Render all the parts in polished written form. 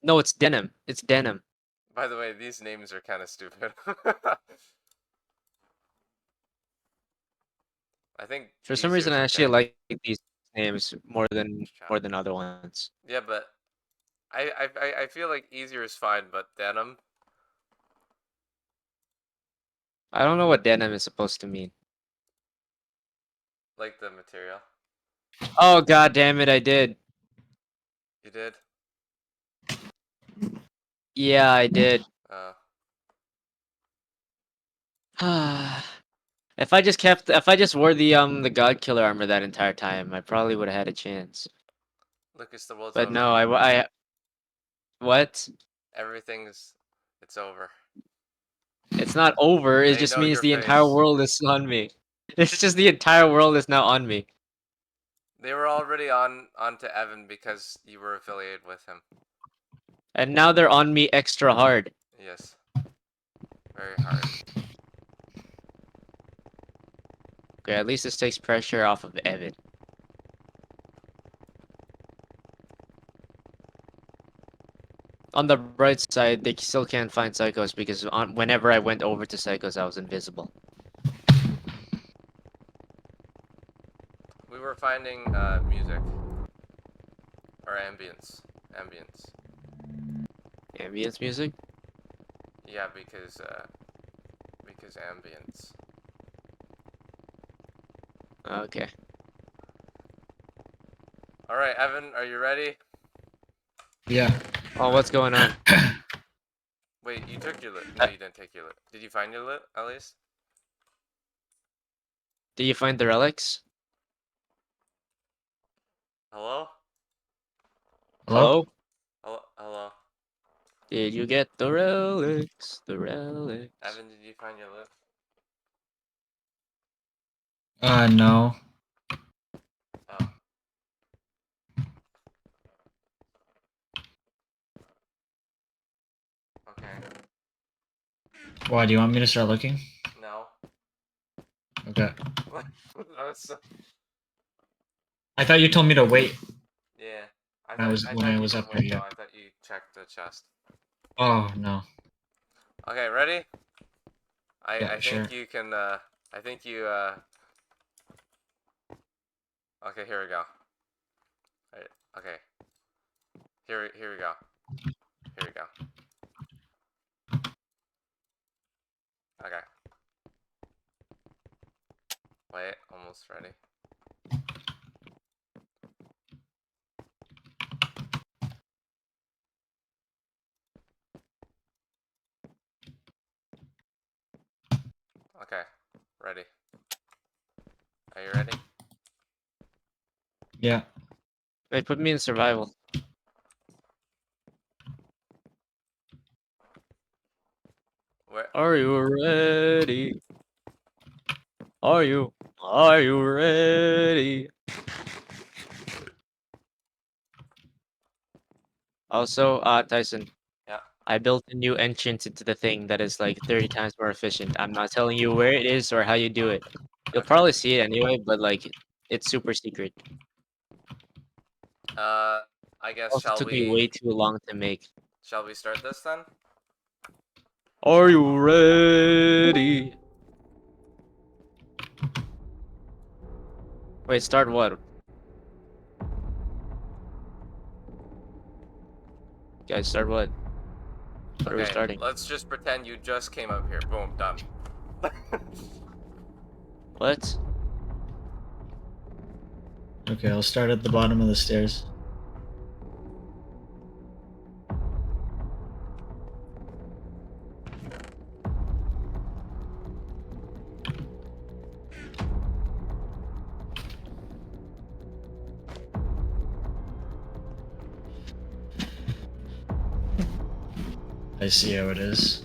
No, it's denim. It's denim. By the way, these names are kind of stupid. I think For some reason, easier's I actually okay. like these names more than other ones. Yeah, but I feel like easier is fine, but denim. I don't know what denim is supposed to mean. Like the material. Oh god damn it! I did. You did? Yeah, I did. Uh, If I just wore the God Killer armor that entire time, I probably would have had a chance. Lucas, the world's But over. no, what? It's over. It's not over. It They just know means your the entire face. world is on me. It's just the entire world is now on me. They were already onto Evan because you were affiliated with him. And now they're on me extra hard. Yes. Very hard. Okay, at least this takes pressure off of Evan. On the bright side, they still can't find Psychos because whenever I went over to Psychos, I was invisible. We were finding music. Or ambience. Ambience music? Yeah, because ambience. Okay. Alright, Evan, are you ready? Yeah. Oh, what's going on? Wait, you took your lit. No, you didn't take your lit. Did you find your lit, at least? Did you find the relics? Hello? Hello? Hello? Did you get the relics? The relics. Evan, did you find your lit? No. Oh. Okay. Why, do you want me to start looking? No. Okay. That was so... I thought you told me to wait. Yeah. When I was you up didn't wait, here, though. I thought you checked the chest. Oh, no. Okay, ready? Yeah, I sure. think you can, I think you, Okay, here we go. Right, okay. Here we go. Here we go. Okay. Wait, almost ready. Okay, ready. Are you ready? Yeah. Wait, put me in survival. Where? Are you ready? Are you ready? Also, Tyson. Yeah. I built a new entrance into the thing that is like 30 times more efficient. I'm not telling you where it is or how you do it. You'll Okay. probably see it anyway, but like, it's super secret. I guess Also took me way too long to make. shall we start this then? Are you ready? Wait, start what? Guys, start what? What are we starting? Let's just pretend you just came up here. Boom, done. What? Okay, I'll start at the bottom of the stairs. I see how it is.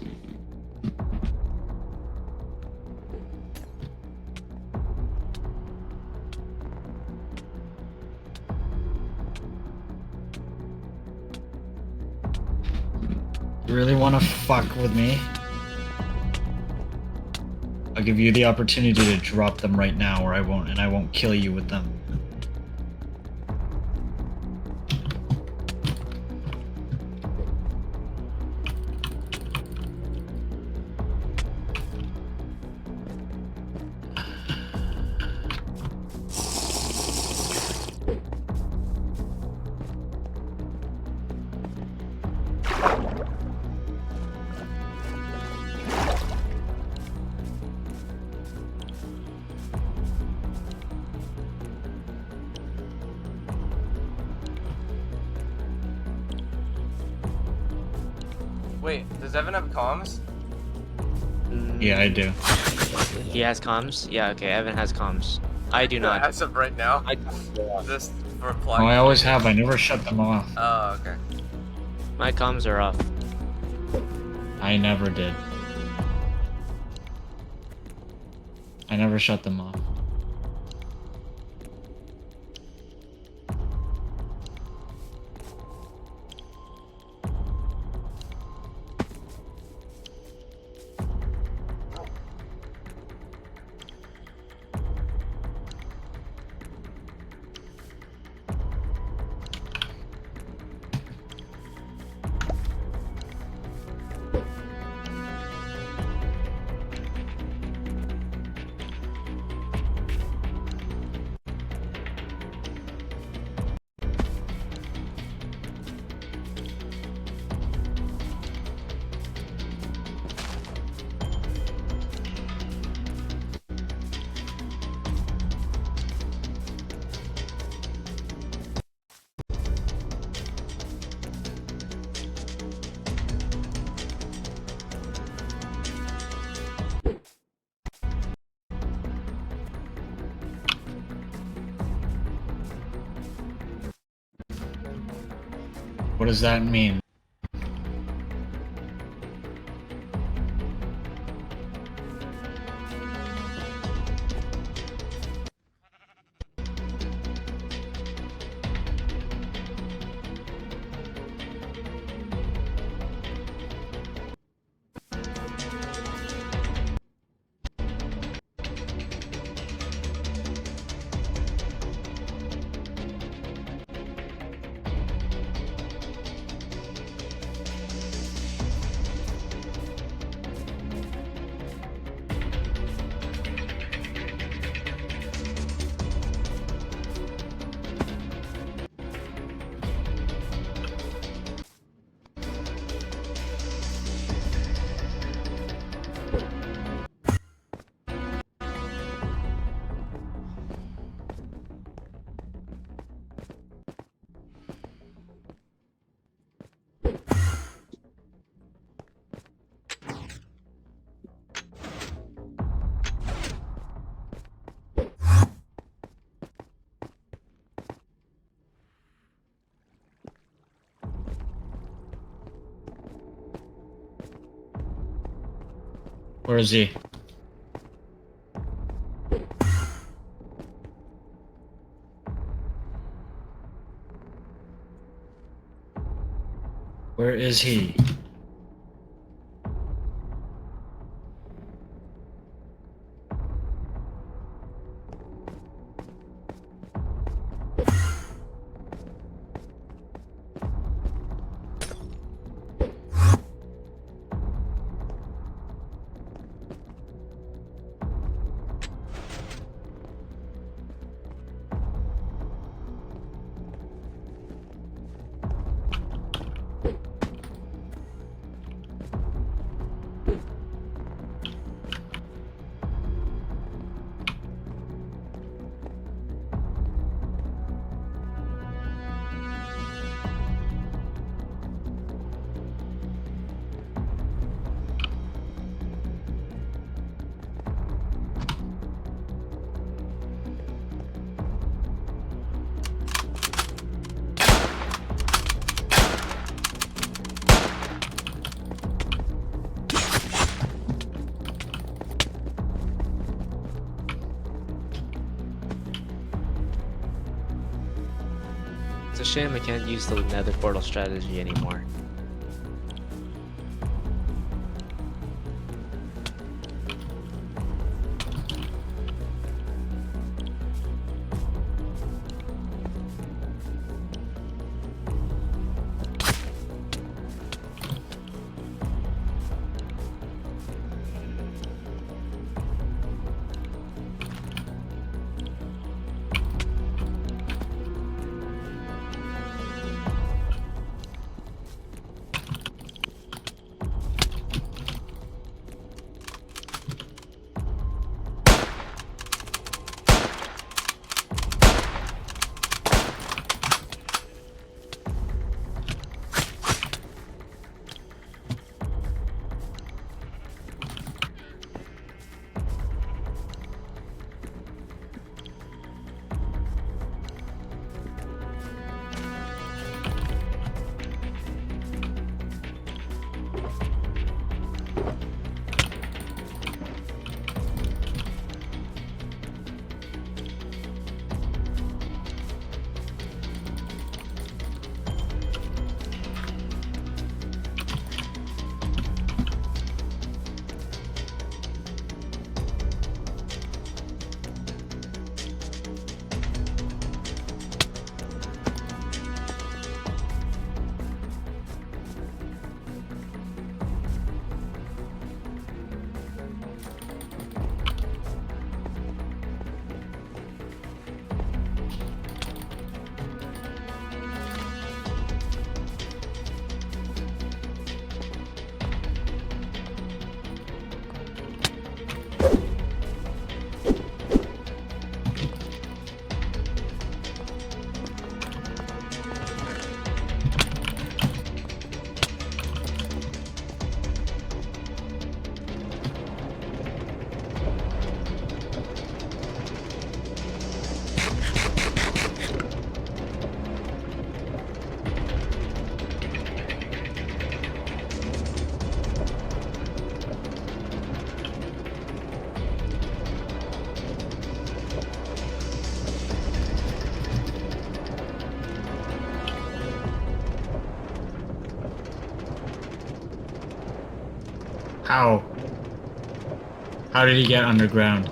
You really want to fuck with me? I'll give you the opportunity to drop them right now, or I won't kill you with them. Wait, does Evan have comms? Yeah, I do. He has comms? Yeah, okay, Evan has comms. I do not. As of right now? I, Just for Oh, plug. I always have. I never shut them off. Oh, okay. my comms are off. I never did. I never shut them off. What does that mean? Where is he? Where is he? It's a shame I can't use the nether portal strategy anymore. How? How did he get underground?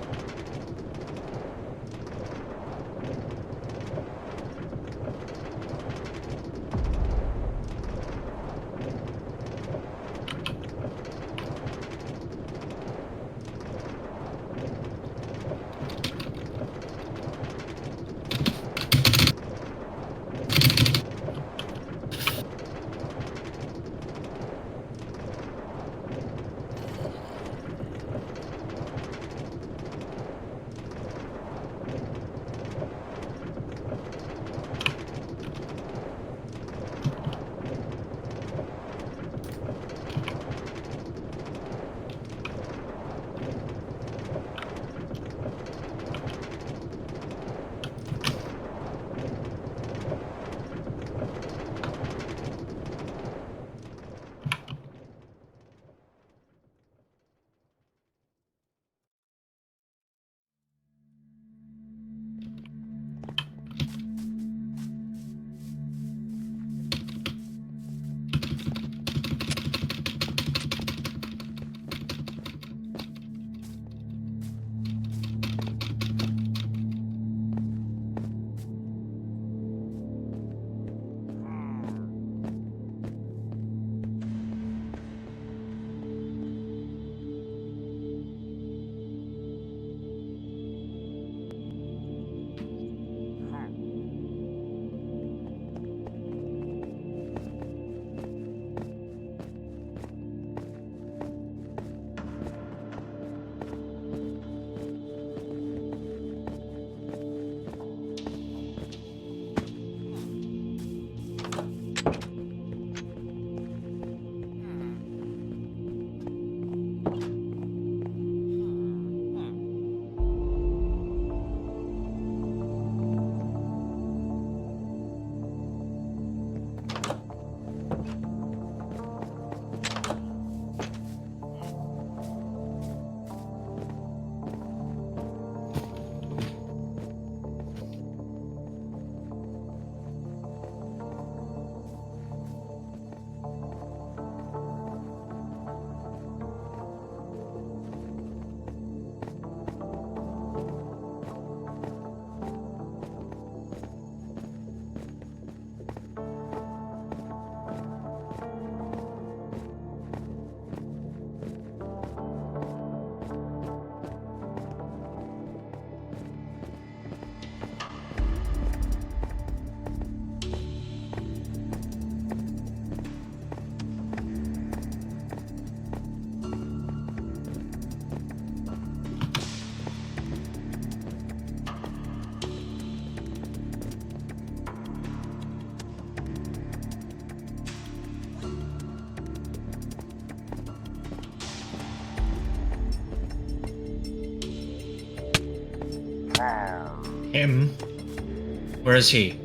Him? Where is he?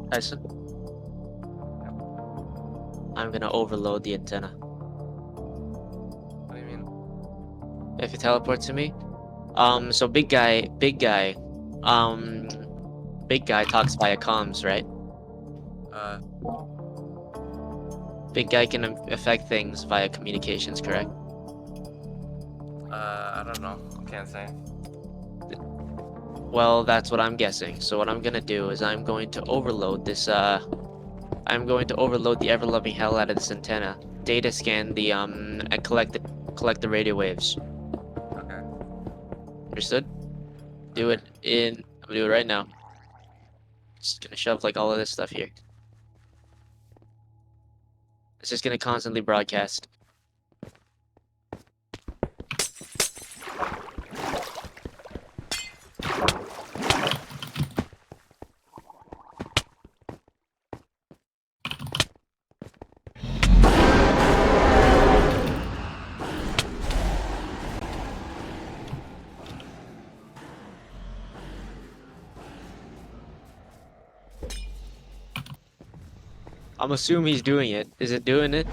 Tyson? I'm gonna overload the antenna. What do you mean? If you teleport to me. So big guy, big guy talks via comms, right? Uh, Big guy can affect things via communications, correct? I don't know. Can't say. Well, that's what I'm guessing. So what I'm gonna do is I'm going to overload this. I'm going to overload the ever-loving hell out of this antenna. Data scan the and collect the radio waves. Okay. Understood? Do it in. I'm gonna do it right now. Just gonna shove like all of this stuff here. It's just gonna constantly broadcast. I'm assuming he's doing it. Is it doing it?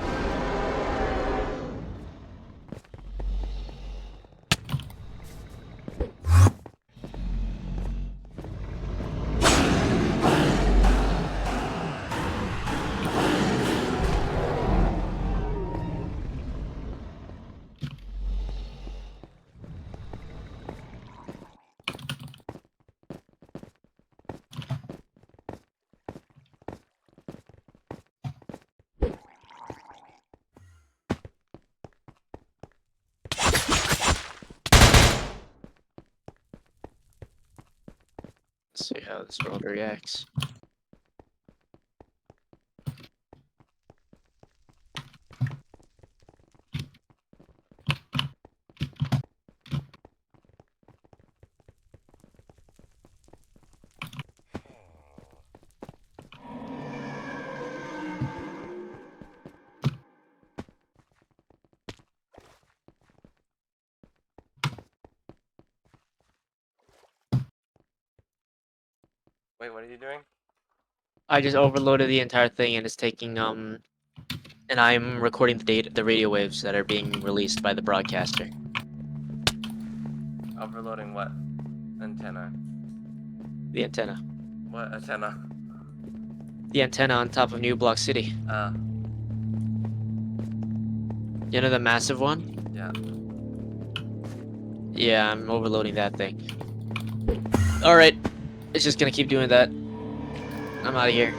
Let's see how this world reacts. Wait, what are you doing? I just overloaded the entire thing and it's taking and I'm recording the radio waves that are being released by the broadcaster. Overloading what? Antenna. The antenna. What antenna? The antenna on top of New Block City. You know the massive one? Yeah. Yeah, I'm overloading that thing. Alright. It's just gonna keep doing that. I'm out of here.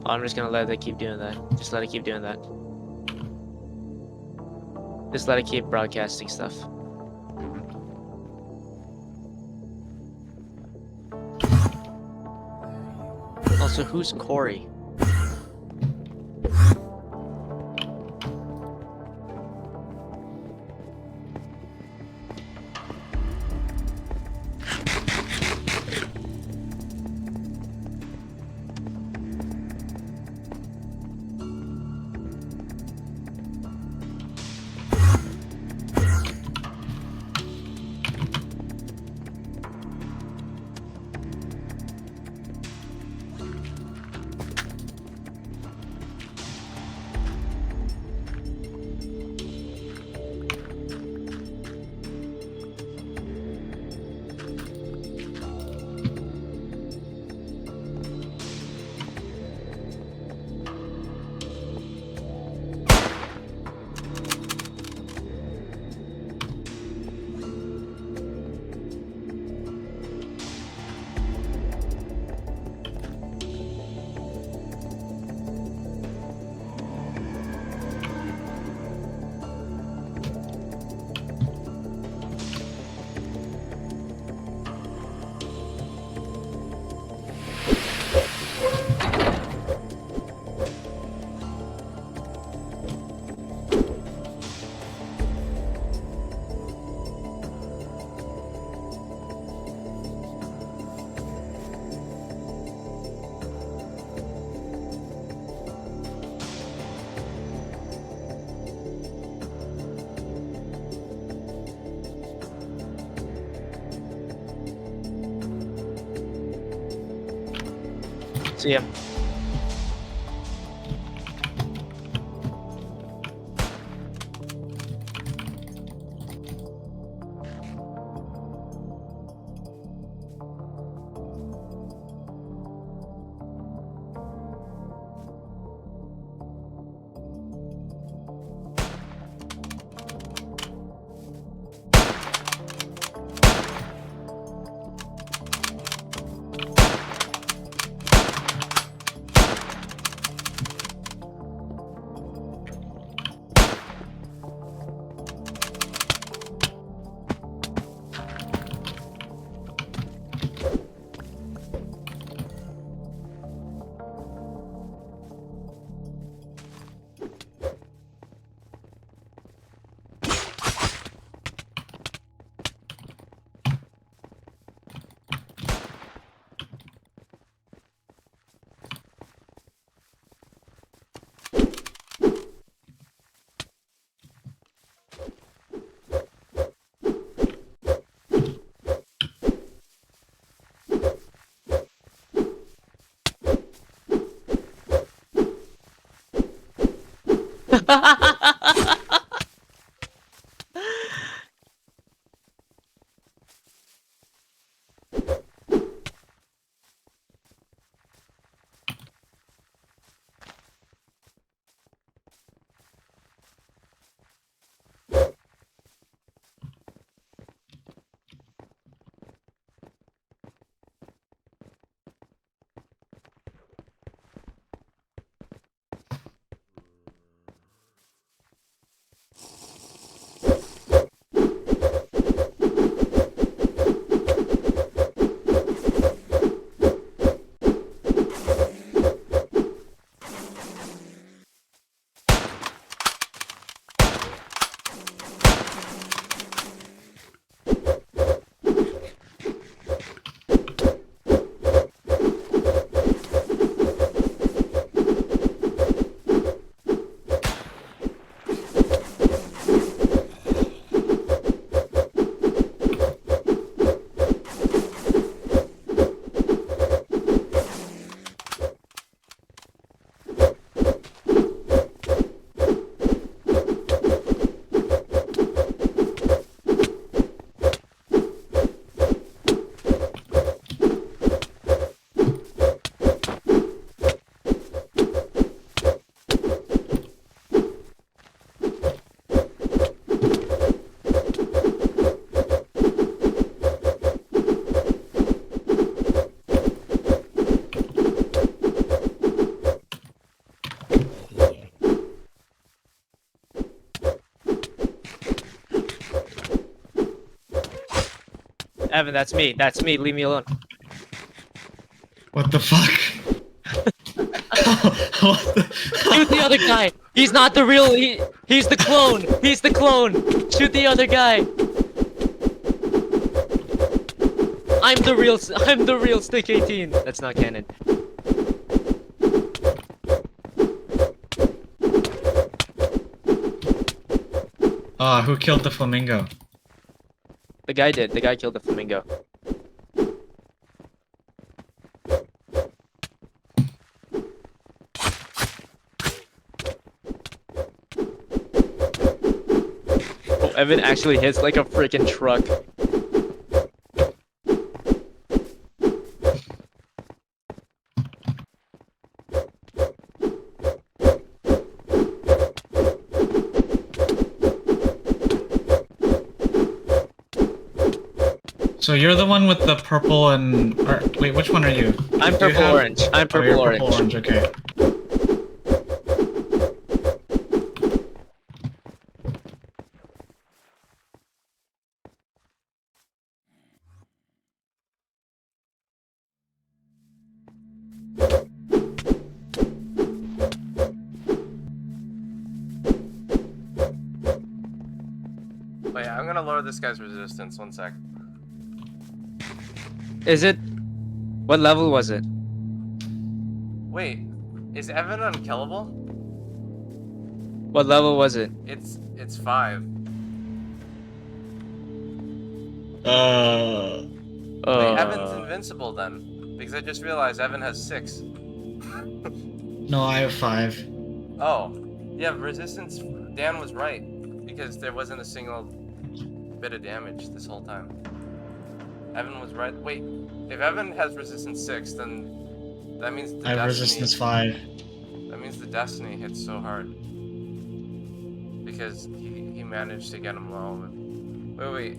I'm just gonna let it keep doing that. Just let it keep doing that. Just let it keep broadcasting stuff. Also, who's Corey? See ya. Evan, that's me. That's me. Leave me alone. What the fuck? What the- Shoot the other guy. He's not the real. He's the clone. He's the clone. Shoot the other guy. I'm the real. I'm the real Stick 18. That's not canon. Ah, who killed the flamingo? The guy did. The guy killed the flamingo. Oh, Evan actually hits like a freaking truck. So you're the one with the purple and... Or, wait, which one are you? I'm Do you purple have- orange. I'm Oh, you're purple orange. purple orange, okay. Wait, I'm gonna lower this guy's resistance. 1 sec. Is it? What level was it? Wait, is Evan unkillable? What level was it? It's 5. Uh, Wait, Evan's invincible then, because I just realized Evan has 6. No, I have 5. Oh, yeah, resistance. Dan was right because there wasn't a single bit of damage this whole time. Evan was right. Wait, if Evan has resistance 6, then that means the I have Destiny. resistance 5. That means the Destiny hits so hard because he managed to get him low. Wait.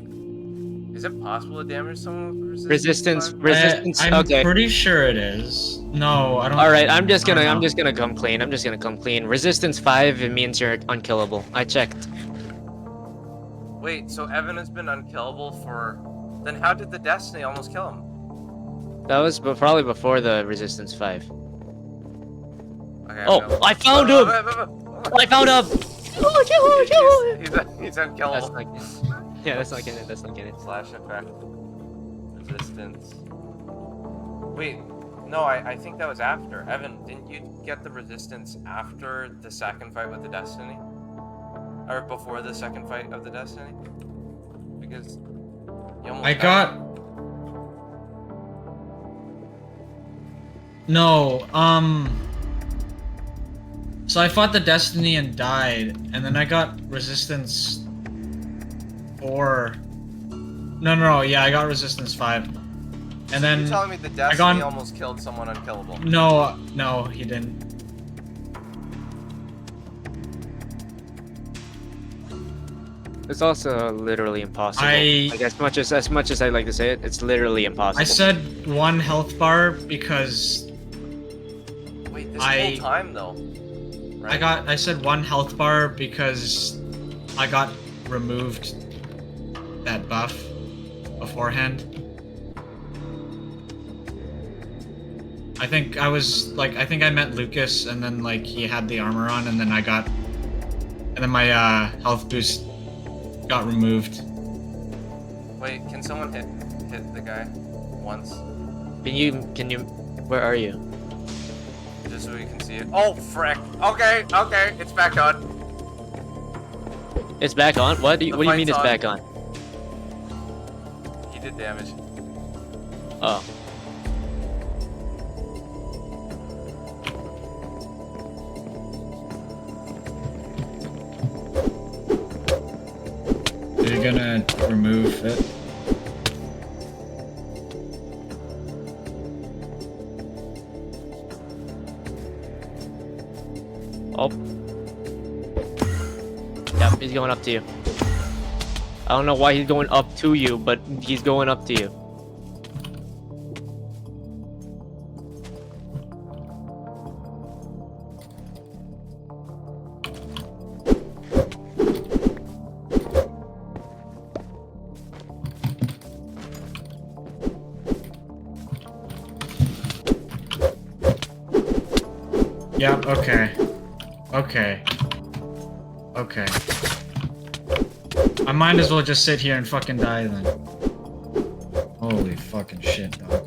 Is it possible to damage someone with resistance? 5? Resistance. I'm Okay. pretty sure it is. No, I don't. All right. I'm just I don't gonna know. come clean. I'm just gonna come clean. Resistance 5. It means you're unkillable. I checked. Wait, so Evan has been unkillable for. Then how did the Destiny almost kill him? That was probably before the resistance 5. Okay. Oh, I found him! I found him! He's unkillable. That's not good. Yeah, that's not getting it. That's not getting it. Slash effect. Resistance. Wait, no, I think that was after. Evan, didn't you get the resistance after the second fight with the Destiny? Or before the second fight of the Destiny? Because you almost I died. got. No, So I fought the Destiny and died, and then I got resistance 4. No, yeah, I got resistance 5. And So then you're telling me the Destiny got- almost killed someone unkillable? no, he didn't. It's also literally impossible. I- Like as much as I like to say it, it's literally impossible. I said 1 health bar because Wait, this I- whole time though. Right? I said 1 health bar because I got removed that buff beforehand. I think I met Lucas and then like he had the armor on and then my health boost got removed. Wait, can someone hit the guy once? Can you? Where are you? Just so we can see it. Oh, frick. Okay, it's back on. It's back on. What do you The mean fight's it's on. back on? He did damage. Oh. Are you gonna remove it? Oh. Yep, he's going up to you. I don't know why he's going up to you, but he's going up to you. Yep, okay. I might as well just sit here and fucking die then. Holy fucking shit, dog.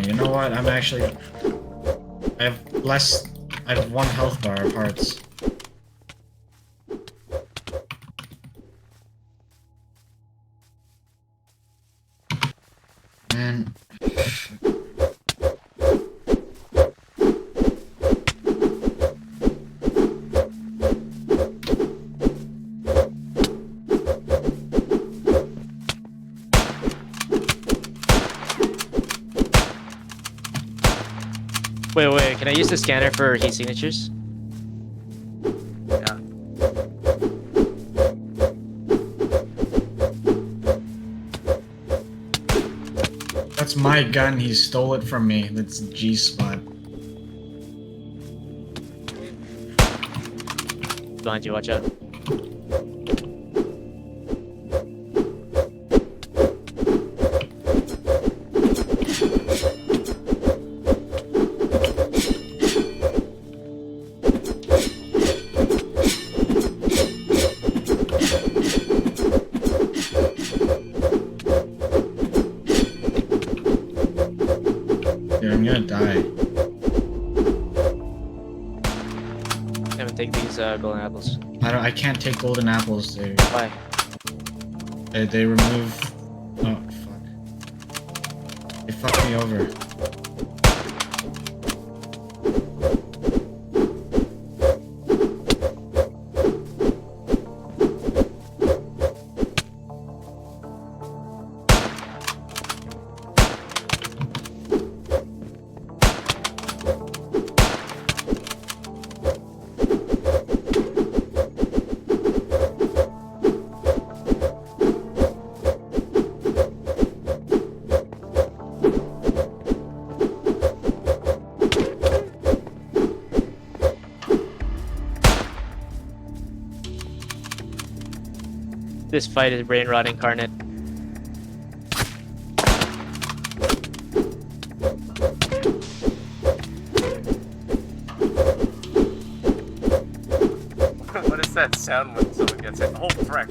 You know what? I have 1 health bar of hearts. Man. Wait, can I use the scanner for heat signatures? Yeah. That's my gun, he stole it from me. That's G-Spot. Behind you, watch out. Dude, I'm gonna die. I'm gonna take these golden apples. I can't take golden apples, dude. Why? They remove. Oh fuck! They fucked me over. This fight is brain rot incarnate. What is that sound when someone gets hit? Oh, frick.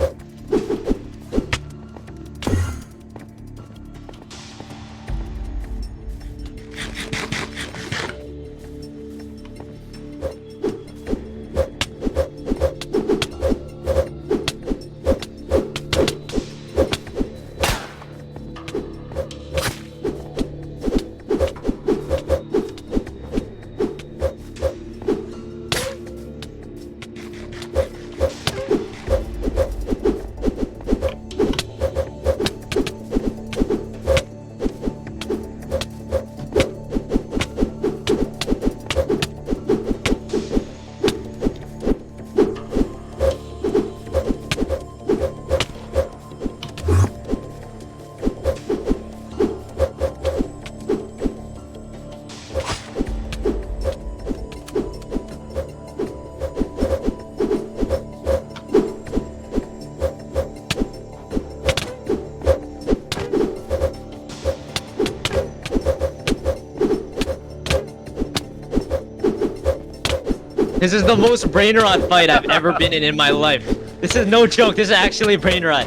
This is the most brain rot fight I've ever been in my life. This is no joke. This is actually brain rot.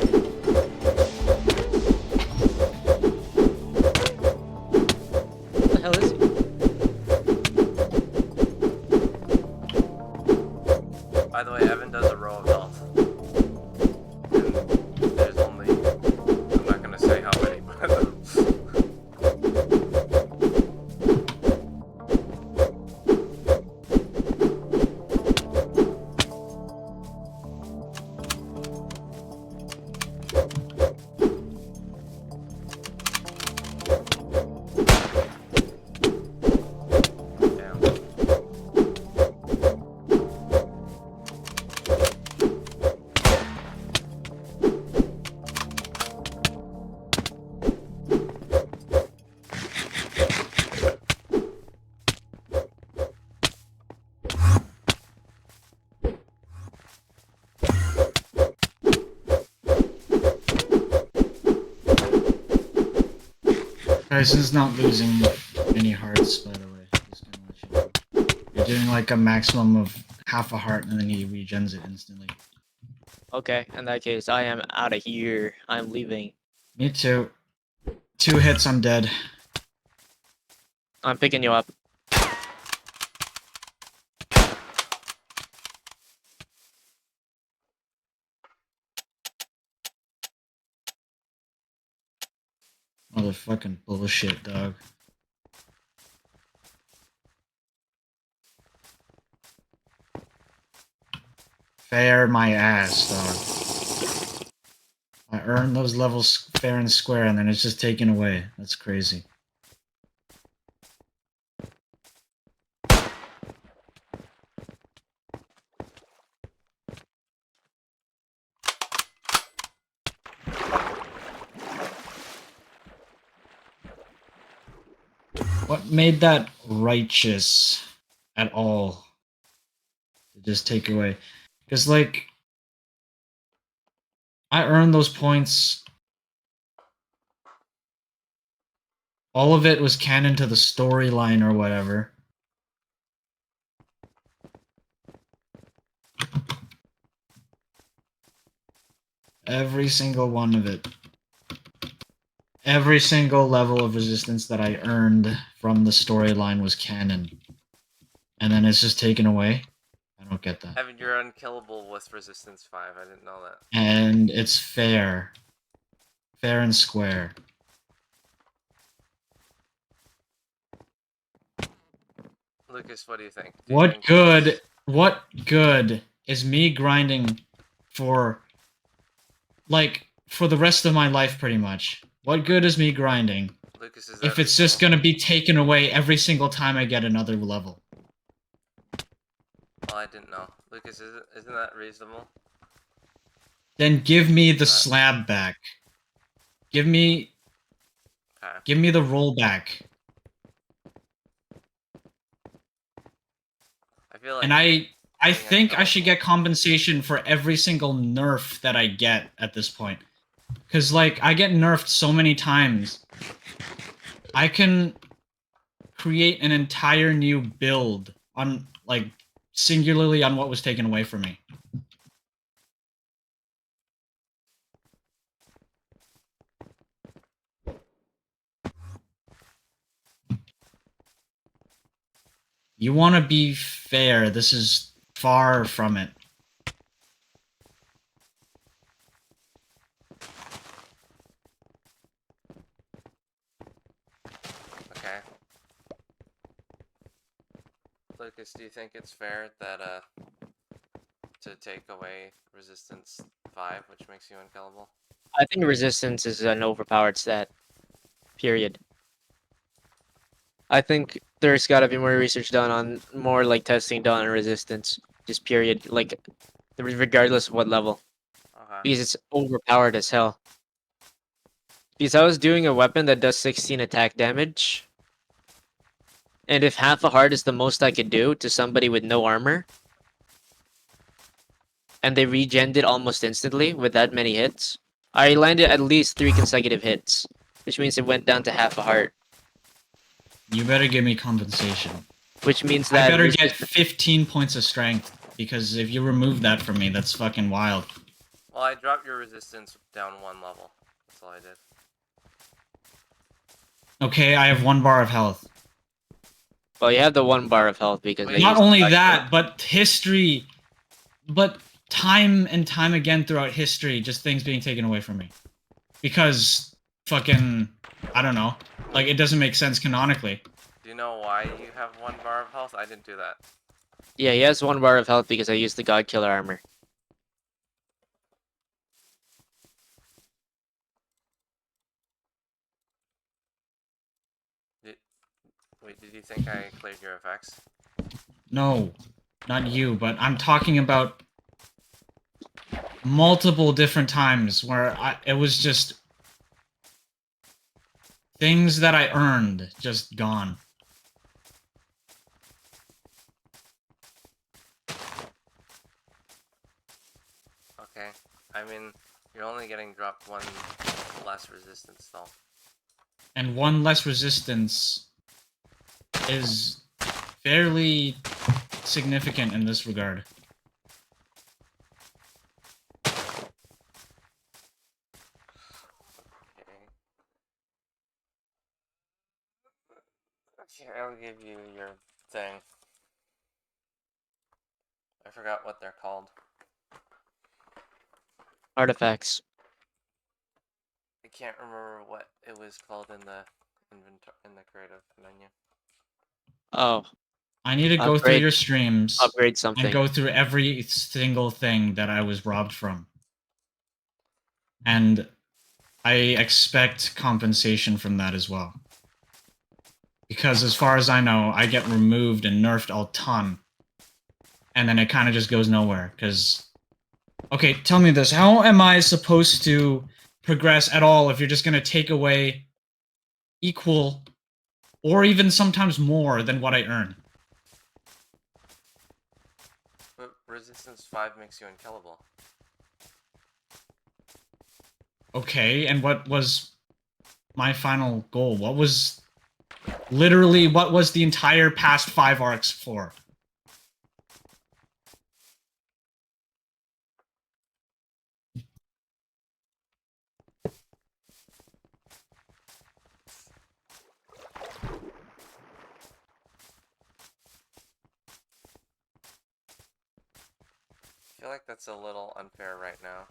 What the hell is he? By the way, Evan does a row of health. And there's only... I'm not gonna say how many, but... Tyson's not losing any hearts, by the way. Just gonna let you know. You're doing like a maximum of half a heart and then he regens it instantly. Okay, in that case, I am out of here. I'm leaving. Me too. 2 hits, I'm dead. I'm picking you up. Motherfucking bullshit, dog. Fair my ass, dog. I earned those levels fair and square and then it's just taken away. That's crazy. What made that righteous at all to just take away? Because, like, I earned those points. All of it was canon to the storyline or whatever. Every single one of it. Every single level of resistance that I earned from the storyline was canon. And then it's just taken away? I don't get that. Evan, you're unkillable with Resistance 5. I didn't know that. And it's fair. Fair and square. Lucas, what do you think? Do you think What good is me grinding for, like, for the rest of my life, pretty much? What good is me grinding Lucas, is that if it's just reasonable? gonna be taken away every single time I get another level? Well, I didn't know. Lucas, isn't that reasonable? Then give me the slab back. Give me Okay. the roll back. I feel like And I getting think I should unkillable. get compensation for every single nerf that I get at this point. Cause like I get nerfed so many times. I can create an entire new build on, like, singularly on what was taken away from me. You want to be fair. This is far from it. Okay. Lucas, do you think it's fair that to take away resistance 5, which makes you unkillable? I think resistance is an overpowered stat. Period. I think there's got to be more research done on more like testing done on resistance. Just period. Like regardless of what level, Okay. because it's overpowered as hell. Because I was doing a weapon that does 16 attack damage, and if half a heart is the most I could do to somebody with no armor, and they regened it almost instantly with that many hits, I landed at least 3 consecutive hits, which means it went down to half a heart. You better give me compensation. Which means I that better get 15 points of strength, because if you remove that from me, that's fucking wild. Well, I dropped your resistance down 1 level. That's all I did. Okay, I have 1 bar of health. Well, you have the 1 bar of health because Wait, I Not used only the that, but time and time again throughout history, just things being taken away from me. Because fucking, I don't know. Like, it doesn't make sense canonically. Do you know why you have 1 bar of health? I didn't do that. Yeah, he has 1 bar of health because I used the God Killer armor. Wait, did you think I cleared your effects? No, not you, but I'm talking about multiple different times where it was just things that I earned just gone. Okay. I mean, you're only getting dropped 1 less resistance, though. And 1 less resistance is fairly significant in this regard. Okay, I'll give you your thing. I forgot what they're called. Artifacts. I can't remember what it was called in the creative menu. Oh, I need to go through upgrade, your streams upgrade and something. go through every single thing that I was robbed from. And I expect compensation from that as well. Because as far as I know, I get removed and nerfed a ton. And then it kind of just goes nowhere. Because, okay, tell me this. How am I supposed to progress at all if you're just going to take away equal or even sometimes more than what I earn? But resistance 5 makes you unkillable. Okay, and what was my final goal? What was the entire past 5 arcs for? I feel like that's a little unfair right now.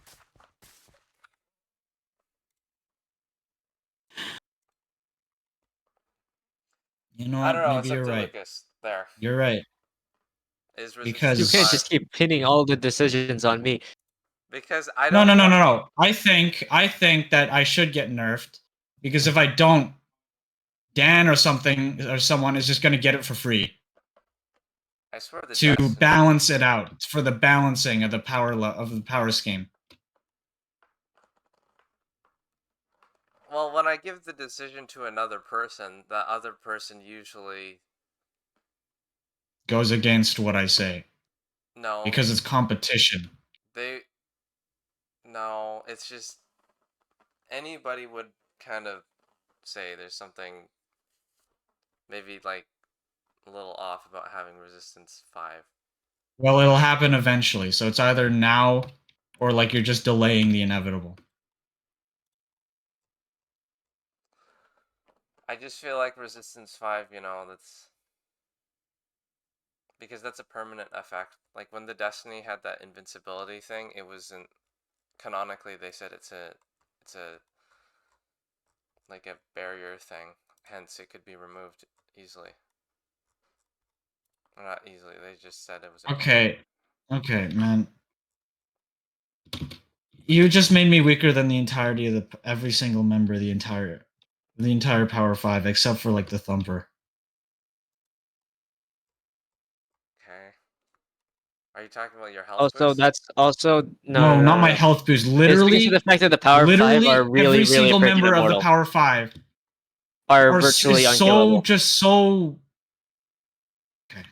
You know I what? don't know. Maybe It's up you're to right. Lucas. There You're right. is Because- You resistance can't 5. just keep pinning all the decisions on me. Because I No, don't. no, no, want- no, no. I think that I should get nerfed because if I don't, Dan or something or someone is just going to get it for free I swear the to Destiny- balance it out for the balancing of the power scheme. Well, when I give the decision to another person, that other person usually Goes against what I say no. because it's competition. No, it's just anybody would kind of say there's something maybe like a little off about having resistance 5. Well, it'll happen eventually. So it's either now or like you're just delaying the inevitable. I just feel like resistance 5, that's because that's a permanent effect. Like when the Destiny had that invincibility thing, it wasn't canonically they said it's a like a barrier thing, hence it could be removed easily. Or not easily, they just said it was a Okay, man. You just made me weaker than the entirety of every single member of the entire Power 5 except for like the Thumper. Okay. Are you talking about your health Also, boost? that's also No, not my health boost. It's Literally, because of the fact that the Power 5 literally are really, every really single freaking member immortal. of the Power 5 are are virtually is unkillable. so. Okay.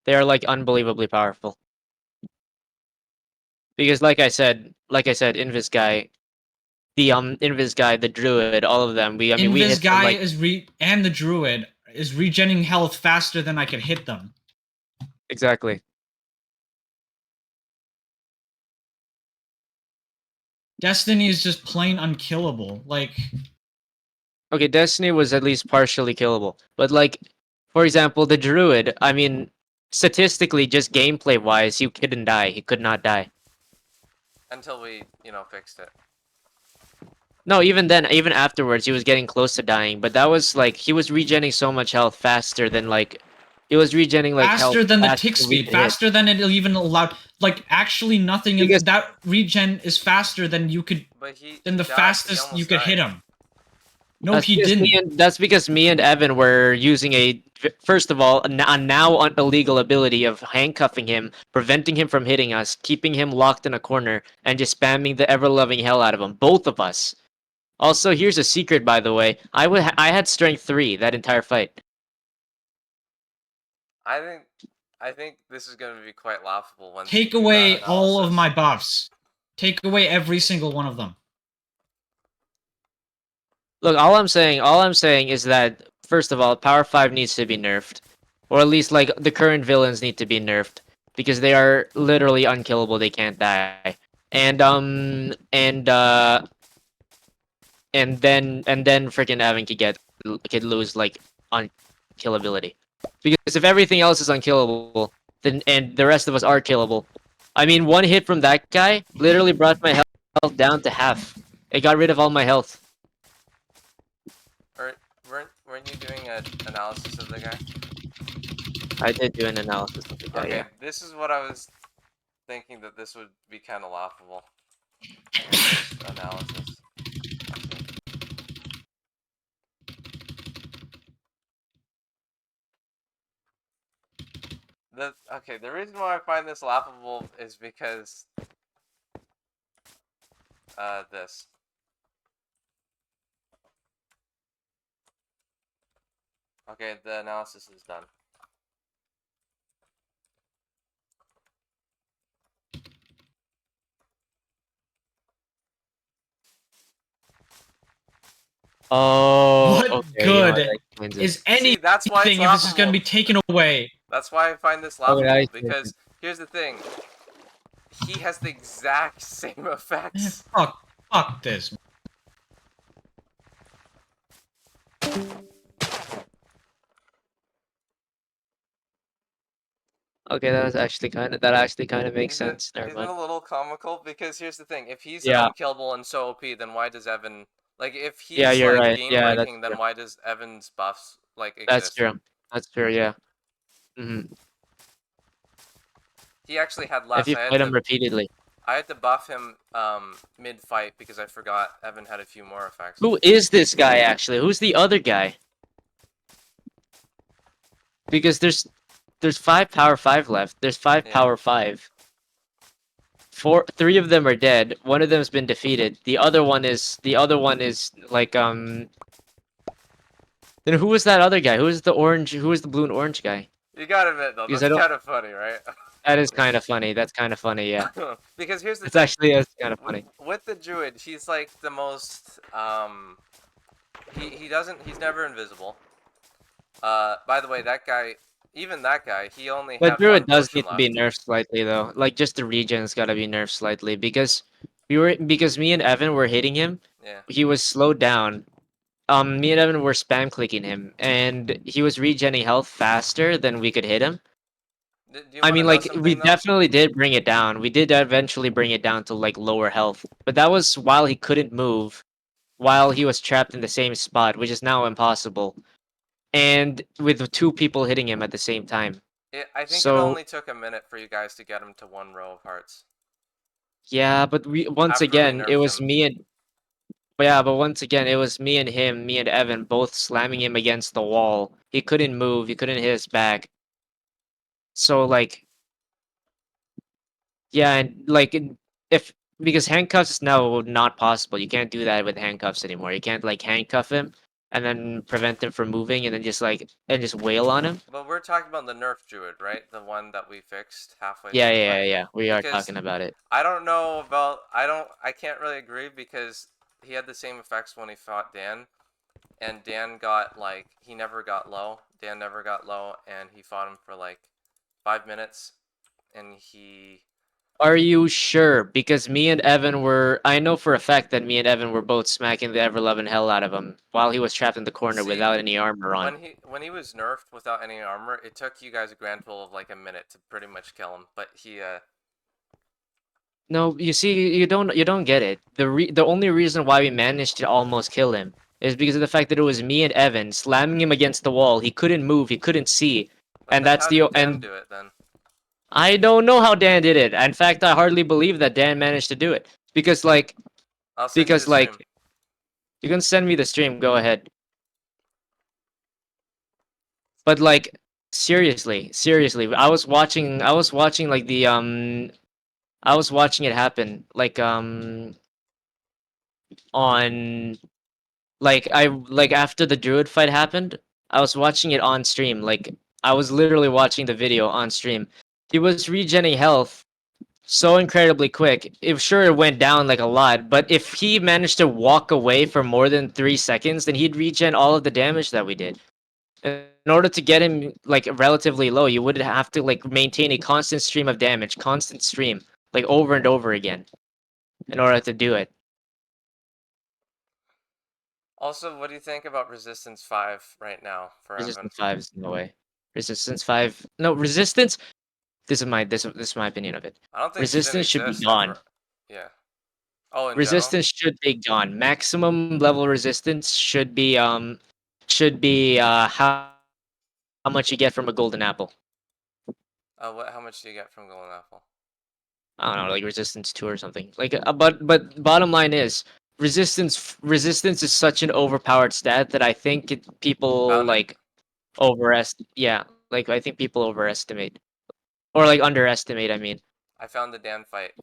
They are like unbelievably powerful. Because like I said, Invis guy, the Druid, all of them. We hit Invis them guy like is and the Druid is regenerating health faster than I could hit them. exactly. Destiny is just plain unkillable. Like, Okay, Destiny was at least partially killable, but like, for example, the Druid. I mean, statistically, just gameplay wise, he couldn't die. He could not die. Until we, fixed it. No, even then, even afterwards, he was getting close to dying. But that was like he was regenerating so much health faster than like he was regenerating like faster health than the faster tick than speed, we'd hit. faster than it'll even allow. Like, actually, nothing. Because- That regen is faster than you could. But he Than the died. He fastest almost you could hit died. him. No, he didn't. That's because me and Evan were using first of all, a now illegal ability of handcuffing him, preventing him from hitting us, keeping him locked in a corner, and just spamming the ever-loving hell out of him. Both of us. Also, here's a secret, by the way. I had strength 3 that entire fight. I think this is going to be quite laughable when Take away all of my buffs. Take away every single one of them. Look, all I'm saying is that first of all, Power 5 needs to be nerfed, or at least like the current villains need to be nerfed because they are literally unkillable. They can't die, and then freaking Evan could lose like unkillability because if everything else is unkillable, then and the rest of us are killable. I mean, one hit from that guy literally brought my health down to half. It got rid of all my health. Weren't you doing an analysis of the guy? I did do an analysis of the guy. Okay, Yeah. this is what I was thinking that this would be kind of laughable. This analysis. The reason why I find this laughable is because this. Okay, the analysis is done. Oh, What okay, good that explains it. is anything that's why it's if this is going to be laughable. taken away? That's why I find this Oh, laughable, yeah, I see. because here's the thing. He has the exact same Man, effects. fuck this. Okay, that actually kind of makes sense. Never Isn't it mind. a little comical? Because here's the thing: if he's Yeah. unkillable and so OP, then why does Evan? Like, if he's Yeah, you're like right. game Yeah, breaking, that's then true. why does Evan's buffs like That's exist. true. That's true. Yeah. He actually had If less. you fight him repeatedly. I had to buff him mid fight because I forgot Evan had a few more effects. Who is this guy actually? Who's the other guy? Because there's 5 power 5 left. There's 5 Yeah. power 5. 3 of them are dead. One of them's been defeated. The other one is like Then who was that other guy? Who is the orange? Who is the blue and orange guy? You gotta admit though, Because that's I don't. kind of funny, right? That is kind of funny. That's kind of funny. Yeah. Because here's the It's thing. actually kind of funny. With the druid, he's like the most he's never invisible. By the way, that guy, even that guy, he only But had Druid one does potion need to be left. nerfed slightly though. Like just the regen's gotta be nerfed slightly because me and Evan were hitting him. Yeah. He was slowed down. Me and Evan were spam clicking him, and he was regenning health faster than we could hit him. Do you I wanna mean, know like we something, though? definitely did bring it down. We did eventually bring it down to like lower health, but that was while he couldn't move, while he was trapped in the same spot, which is now impossible, and with 2 people hitting him at the same time. I think it So only took a minute for you guys to get him to 1 row of hearts. yeah, but once After we again, it nerfed was him. me and yeah, but once again, it was me and him, me and Evan, both slamming him against the wall. He couldn't move. He couldn't hit his back. So like, yeah, and like if because handcuffs is now not possible. You can't do that with handcuffs anymore. You can't like handcuff him and then prevent him from moving and then just wail on him. But we're talking about the nerf druid, right? The one that we fixed halfway Yeah, through the yeah, fight. yeah, yeah. We are Because talking about it. I don't know about I can't really agree because he had the same effects when he fought Dan, and Dan got like he never got low. Dan never got low, and he fought him for like 5 minutes, and he Are you sure? Because me and Evan were, I know for a fact that me and Evan were both smacking the ever-loving hell out of him while he was trapped in the corner See, without any armor on. when he was nerfed without any armor, it took you guys a grand total of like a minute to pretty much kill him. But he No, you see, you don't get it. The only reason why we managed to almost kill him is because of the fact that it was me and Evan slamming him against the wall. He couldn't move. He couldn't see, but and then that's how the did Dan and do it then? I don't know how Dan did it. In fact, I hardly believe that Dan managed to do it because I'll send you the like stream. you can send me the stream. Go ahead. But like seriously, I was watching like I was watching it happen like on like after the druid fight happened, I was watching it on stream. Like I was literally watching the video on stream. He was regenerating health so incredibly quick. If sure it went down like a lot, but if he managed to walk away for more than 3 seconds, then he'd regen all of the damage that we did. In order to get him like relatively low, you would have to like maintain a constant stream of damage, constant stream, like over and over again, in order to do it. Also, what do you think about Resistance 5 right now for Evan? Resistance 5 is no way. Resistance 5, no resistance. This is my opinion of it. I don't think Resistance it should be exist gone. ever. Yeah. Oh, in Resistance should be gone. Maximum level resistance should be how much you get from a golden apple. general? How much do you get from Golden Apple? I don't know, like resistance 2 or something. Like but bottom line is resistance is such an overpowered stat that I think people Found it. like yeah, like I think people overestimate or like underestimate, I mean. I found the Dan fight.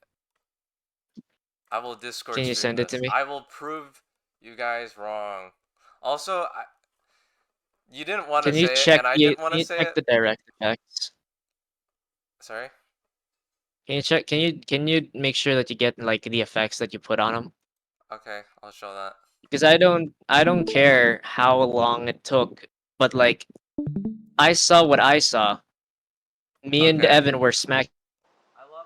I will Discord Can you stream send it to this. me? I will prove you guys wrong. Also, you didn't want to Can you say check it, and I the didn't want can to you say check it. the direct effects? Sorry. Can you check can you make sure that you get like the effects that you put on them? Okay, I'll show that. Because I don't care how long it took, but like I saw what I saw. Me and Okay. Evan were smacking I love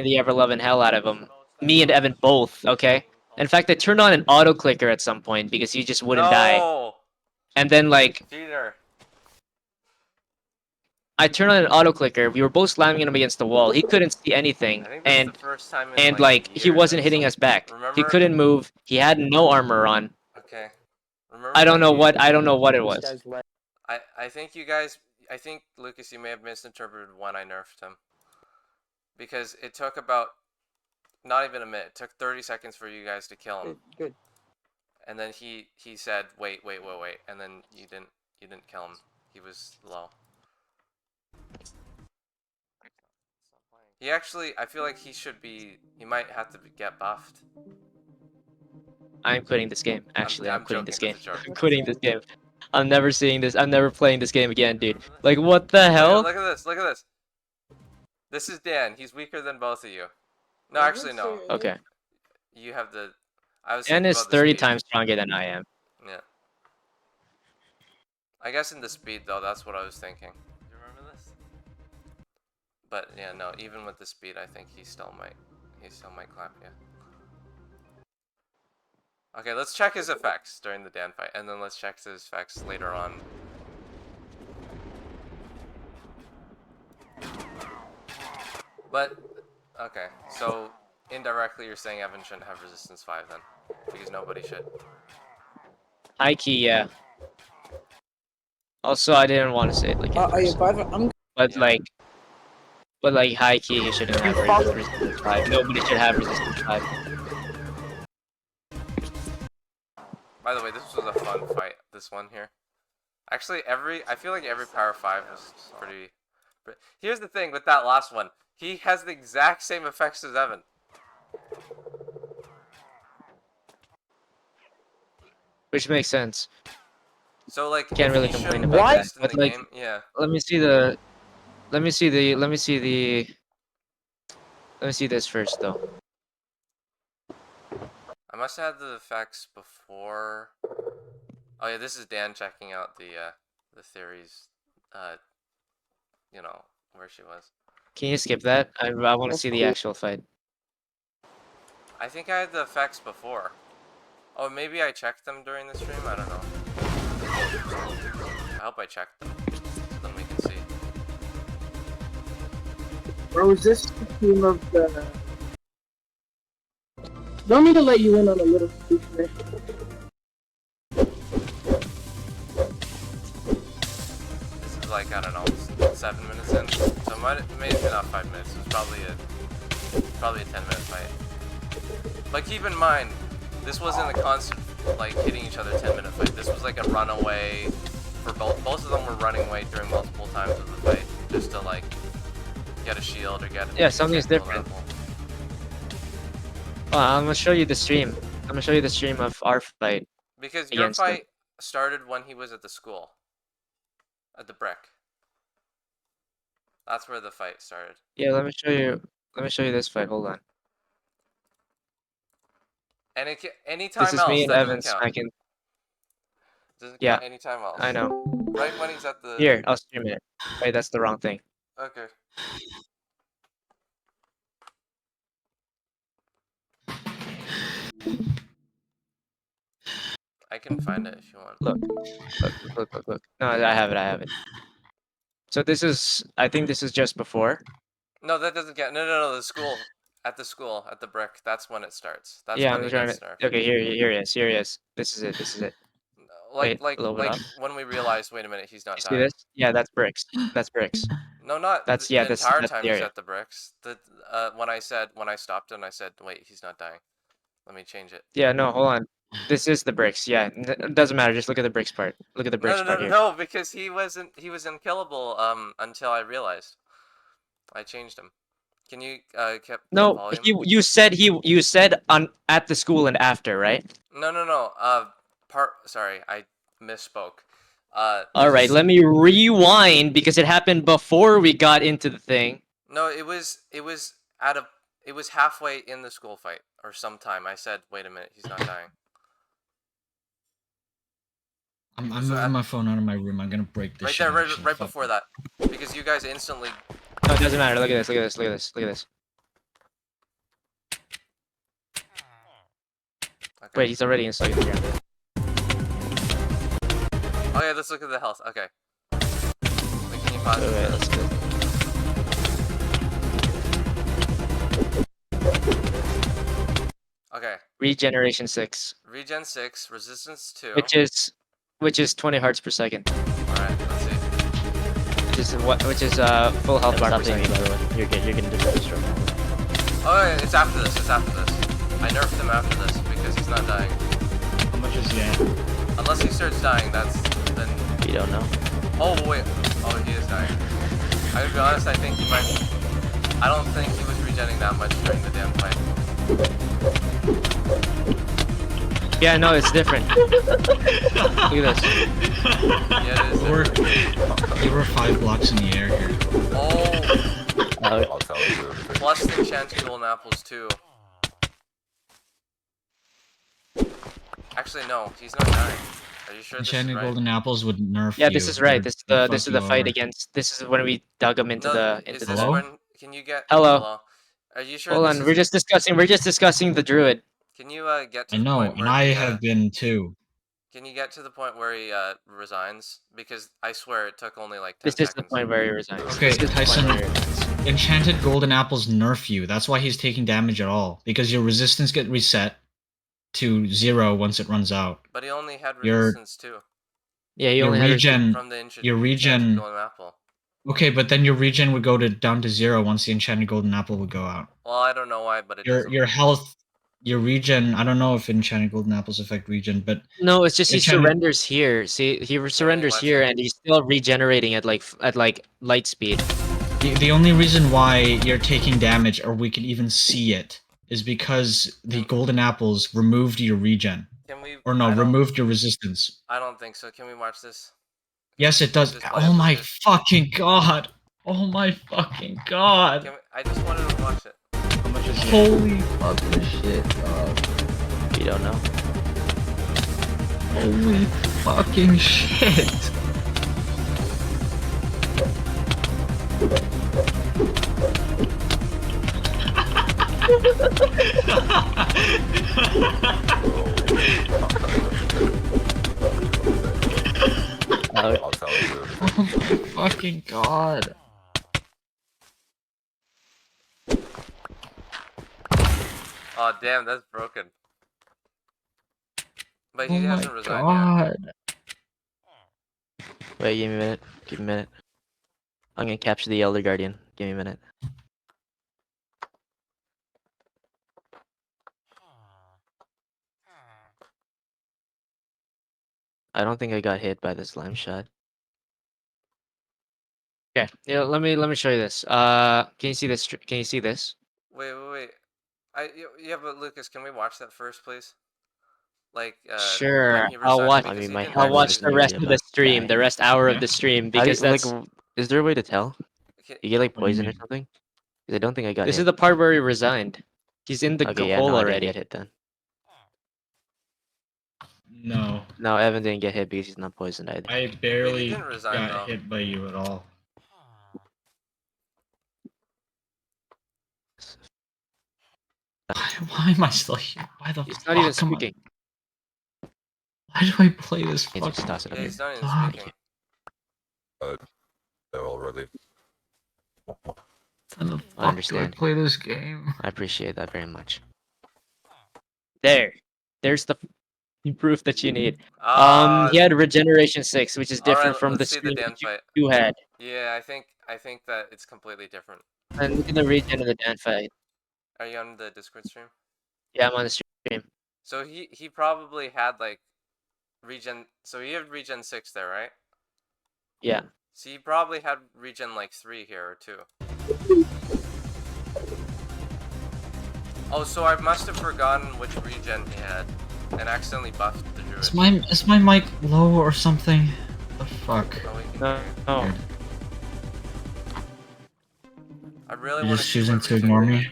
the ever-loving hell out of him. Me and Evan both, okay? In fact, I turned on an auto clicker at some point because you just wouldn't die. No! And then like Cheater. I turned on an auto clicker. We were both slamming him against the wall. He couldn't see anything, I think this is and the first time in like years he wasn't that hitting us back. He Remember? couldn't move. He had no armor on. Okay. Remember I don't when know what it was. I think you guys. I think Lucas, you may have misinterpreted when I nerfed him. Because it took about not even a minute. It took 30 seconds for you guys to kill him. Good. And then he said, wait, and then you didn't kill him. He was low. He actually, I feel like he might have to get buffed. I'm quitting this game. Actually, I'm quitting joking, this game. it's a joke. I'm quitting this game. I'm never seeing this. I'm never playing this game again, dude. Like, what the hell? Look at this. This is Dan. He's weaker than both of you. No, actually, no. Okay. You have the. I was. Dan thinking is about the 30 speed. times stronger than I am. Yeah. I guess in the speed though, that's what I was thinking. You remember this? But yeah, no. Even with the speed, I think he still might clap you. Okay, let's check his effects during the Dan fight, and then let's check his effects later on. But okay, so indirectly, you're saying Evan shouldn't have resistance 5 then, because nobody should. High key, yeah. Also, I didn't want to say it like in Are you person, bad? I'm but Yeah. like high key, he shouldn't have resistance 5. Nobody should have resistance 5. By the way, this was a fun fight. This one here. Actually, I feel like every Power 5 was pretty. Here's the thing with that last one. He has the exact same effects as Evan. Which makes sense. So like, Can't if really he complain shouldn't about that, exist in but, the like- game, yeah. Let me see the. Let me see this first, though. I must have had the effects before. Oh yeah, this is Dan checking out the theories. You know where she was. Can you skip that? I want to That's see the cool. actual fight. I think I had the effects before. Oh, maybe I checked them during the stream. I don't know. I hope I checked them, so then we can see. Bro, is this the team of the... Don't need to let you in on a little secret. This is like, I don't know, 7 minutes in. So maybe not 5 minutes. It was probably a 10-minute fight. But keep in mind, this wasn't a constant like hitting each other 10-minute fight. This was like a runaway for both. Both of them were running away during multiple times of the fight, just to like get a shield or get. Yeah, something's technical different. level. I'm gonna show you the stream. I'm gonna show you the stream of our fight. Because your Against them. fight started when he was at the school, at the brick. That's where the fight started. Yeah, let me show you. Let me show you this fight. Hold on. And anytime This is else me and that Evan doesn't count. smacking. Doesn't Yeah, count anytime else. I know. Right when he's at the. Here, I'll stream it. Wait, that's the wrong thing. Okay. I can find it if you want. Look. No, I have it. So this is. I think this is just before. No, that doesn't count. No. The school, at the brick. That's when it starts. That's Yeah, when I'm he trying gets to. nerfed. Okay, here he is. This is it. Wait, Like a little bit up. when we realized, wait a minute, he's not You see dying. this? Yeah, that's bricks. That's bricks. No, not That's- the yeah, that's- entire that's time the he's area. at the bricks. When I stopped and I said, wait, he's not dying. Let me change it. Yeah, no, hold on. This is the bricks. Yeah, it doesn't matter. Just look at the bricks part. Look at the bricks part here. No, because he was unkillable until I realized. I changed him. Can you keep the No, volume? you said on at the school and after, right? No. Sorry, I misspoke. All right, let me rewind because it happened before we got into the thing. No, it was halfway in the school fight or sometime. I said, wait a minute, he's not dying. I'm So moving my phone out of my room. I'm gonna break this Right shit. there, actually. right Fuck before it. that, because you guys instantly. No, it doesn't matter. Look at this. Look at this. Okay. Wait, he's already inside the ground. Oh yeah, let's look at the health. Okay. Wait, can you pause Wait, this? let's do Okay. regeneration 6, Regen 6, resistance 2. which is 20 hearts per second. Alright. which is full health bar Stop saying percent. it, by the way. You're good. You're getting destroyed. Oh, yeah, it's after this. It's after this. I nerfed him after this because he's not dying. How much is he at? Unless he starts dying, that's then. You don't know. Oh wait. Oh, he is dying. I gotta be honest. I think he might. I don't think he was regenerating that much during the damn fight. Yeah, no, it's different. Look at this. Yeah, it is. We're, different. you were 5 blocks in the air here. Oh, Oh, plus the enchanted golden apples too. Actually, no, he's not dying. Are you sure this is Enchanted right? golden apples would nerf Yeah, you. this is right. They'd This is fuck the you fight over. against. This is when we dug him into No, the is into this the. Hello? when? Can you get? Hello. Are you sure? Hold this on, is- we're just discussing the druid. Can you get to I the know, point and where I he, have been too. Can you get to the point where he resigns? Because I swear it took only like 10 This is seconds. the point where he resigns. Okay, This is the point Tyson. where he resigns. Enchanted golden apples nerf you. That's why he's taking damage at all. Because your resistance get reset to 0 once it runs out. But he only had Your- resistance too Yeah, he Your only had. regen, from the your regen- enchanted golden apple. okay, but then your regen would go down to 0 once the enchanted golden apple would go out. Well, I don't know why, but it Your doesn't. your health, your regen. I don't know if enchanted golden apples affect regen, but No, it's just he Enchanted- surrenders here. See, he surrenders watch here, it. and he's still regenerating at like light speed. the only reason why you're taking damage, or we can even see it, is because the golden apples removed your regen, Can we? or no, I don't- removed your resistance. I don't think so. Can we watch this? Yes, it does. Just play Oh it, my just- fucking god! Oh my fucking god! Can we, I just wanted to watch it. how much is it? Holy fucking shit! You don't know. Holy fucking shit! Oh, Oh my fucking god! Oh damn, that's broken. But he Oh my hasn't resigned yet. god! wait, give me a minute. Give me a minute. I'm gonna capture the Elder Guardian. Give me a minute. I don't think I got hit by the slime shot. Okay, yeah, let me show you this. Can you see this? Can you see this? Wait. Yeah, but Lucas, can we watch that first, please? Like, Sure, when he I'll resigned, watch- because I mean, he my didn't heart I'll was watch just the rest of immediately the stream, about the rest hour Yeah. of the stream, How do because you, that's is there a way to tell? Okay, You get like What do you poison or mean? something? 'Cause I don't think I got this hit. is the part where he resigned. He's in the Okay, yeah, hole no, I didn't already. get hit then. No, No, Evan didn't get hit because he's not poisoned either. I barely didn't resign, got though. hit by you at all. Why am I still here? Why the He's fuck not even am I- speaking. Why do I play this Can you just fucking toss it yeah, up he's here? not even Fuck. speaking. They're already. Why the fuck do understand. play this game? I appreciate that very much. There's the proof that you need. Ah, He had regeneration 6, which is different alright, from the let's see the stream Dan that you, fight. you had. Yeah, I think that it's completely different. And look at the regen of the Dan fight. Are you on the Discord stream? Yeah, I'm on the stream. So he probably had like regen. So he had regen 6 there, right? Yeah. So he probably had regen like 3 here or 2. Oh, so I must have forgotten which regen he had and accidentally buffed the druid. Is my mic low or something? The fuck? Oh, we can No, hear you. no. Weird. I really You're want just choosing to ignore me?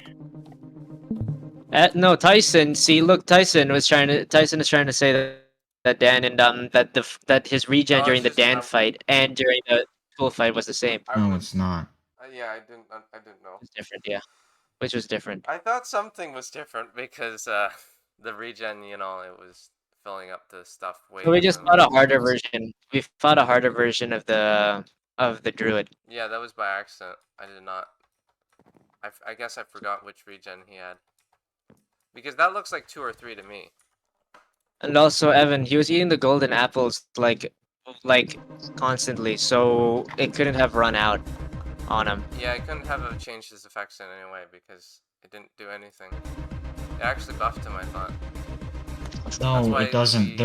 No, Tyson. See, look, Tyson is trying to say that Dan and that his regen No, during it's the just Dan how- fight and during the full fight was the same. No, it's not. Yeah, I didn't know. It was different, yeah. Which was different. I thought something was different because the regen, it was filling up the stuff way. So we just than- fought a harder version. We fought a harder version of the druid. Yeah, that was by accident. I did not. I guess I forgot which regen he had. Because that looks like 2 or 3 to me. And also Evan, he was eating the golden apples like like constantly, so it couldn't have run out on him. Yeah, I couldn't have it changed his effects in any way because it didn't do anything. It actually buffed him, I thought. That's No, why it doesn't. we-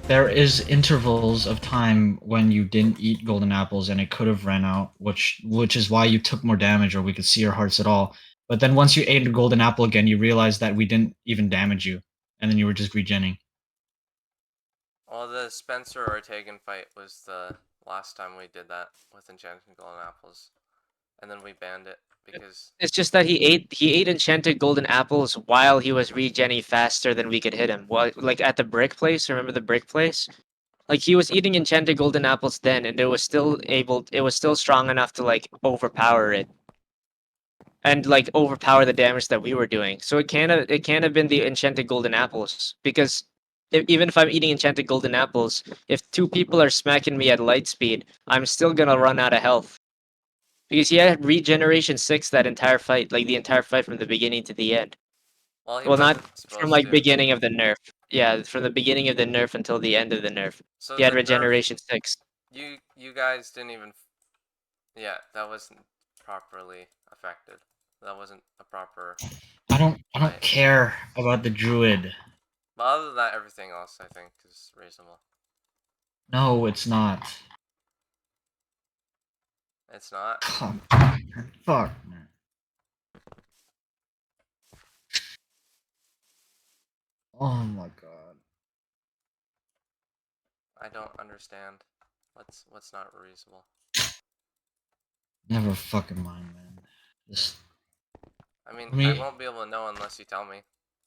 There is intervals of time when you didn't eat golden apples and it could have ran out, which is why you took more damage or we could see your hearts at all. But then once you ate a golden apple again, you realized that we didn't even damage you, and then you were just regenning. Well, the Spencer Ortegan fight was the last time we did that with enchanted golden apples, and then we banned it because It's just that he ate enchanted golden apples while he was regenning faster than we could hit him. Well, like at the brick place, remember the brick place? Like he was eating enchanted golden apples then, and it was still strong enough to like overpower it. And like overpower the damage that we were doing. So it can't have been the enchanted golden apples because even if I'm eating enchanted golden apples, if two people are smacking me at light speed, I'm still gonna run out of health. Because he had regeneration 6 that entire fight, like the entire fight from the beginning to the end. well, he Well, not wasn't from supposed like to. beginning of the nerf. Yeah, from the beginning of the nerf until the end of the nerf. So He had the nerf, regeneration 6. you guys didn't even. Yeah, that wasn't properly affected. That wasn't a proper. I don't Right. care about the druid. But other than that, everything else I think is reasonable. No, it's not. It's not. Come on, man. Fuck, man. Oh my god. I don't understand. What's not reasonable. Never fucking mind, man. Just I mean, Me- I won't be able to know unless you tell me.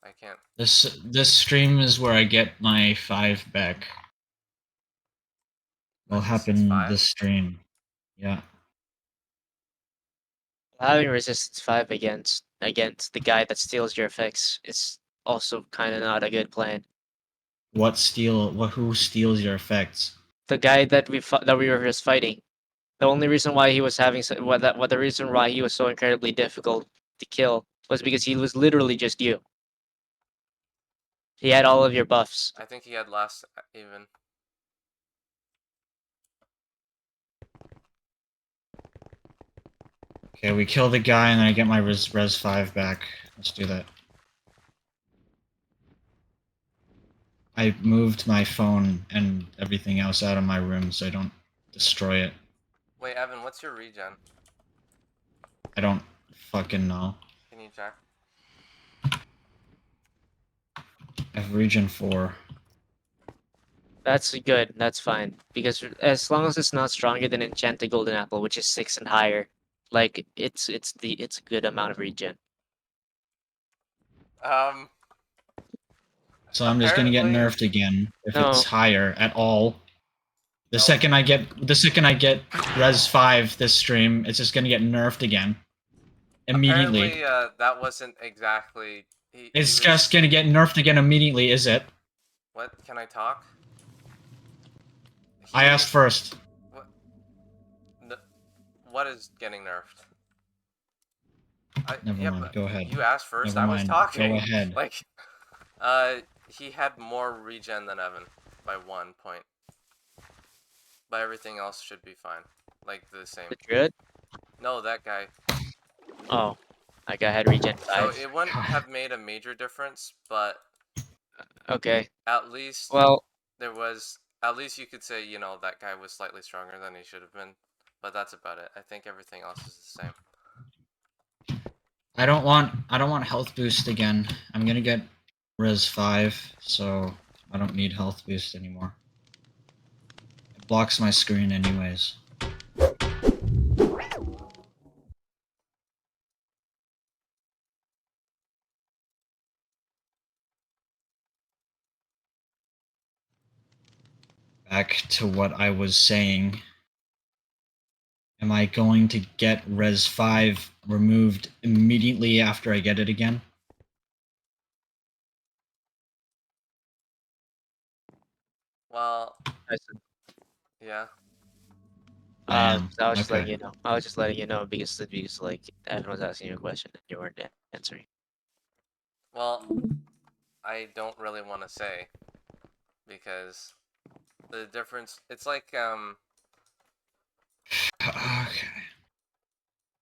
I can't. this stream is where I get my 5 back. Will Resistance happen 5? this stream. Yeah. Having resistance 5 against the guy that steals your effects is also kind of not a good plan. Who steals your effects? The guy that we were just fighting. The only reason why he was having what the reason why he was so incredibly difficult to kill was because he was literally just you. He had all of your buffs. I think he had less even. Okay, we kill the guy and then I get my res 5 back. Let's do that. I moved my phone and everything else out of my room so I don't destroy it. Wait, Evan, what's your regen? I don't fucking know. Can you check? I have regen 4. That's good. That's fine because as long as it's not stronger than enchanted golden apple, which is 6 and higher, like it's a good amount of regen. So I'm just gonna get Apparently- nerfed again if No. it's higher at all. The No. second I get res 5 this stream, it's just gonna get nerfed again. Immediately. Apparently, that wasn't exactly. He It's was- just gonna get nerfed again immediately, is it? What? Can I talk? I asked first. What is getting nerfed? Never yeah, mind, but go ahead. You asked first. Never I was mind, talking. go ahead. Like, he had more regen than Evan by 1 point. But everything else should be fine. Like the same. The druid? No, that guy. Oh, that guy had regen So 5. it wouldn't have made a major difference, but Okay. at least Well, there was. At least you could say, you know, that guy was slightly stronger than he should have been. But that's about it. I think everything else is the same. I don't want health boost again. I'm gonna get res 5, so I don't need health boost anymore. It blocks my screen anyways. Back to what I was saying. Am I going to get res 5 removed immediately after I get it again? Well, I said, yeah. so I was just letting Okay. you know. I was just letting you know because like everyone was asking you a question and you weren't answering. Well, I don't really want to say because The difference, it's like Okay.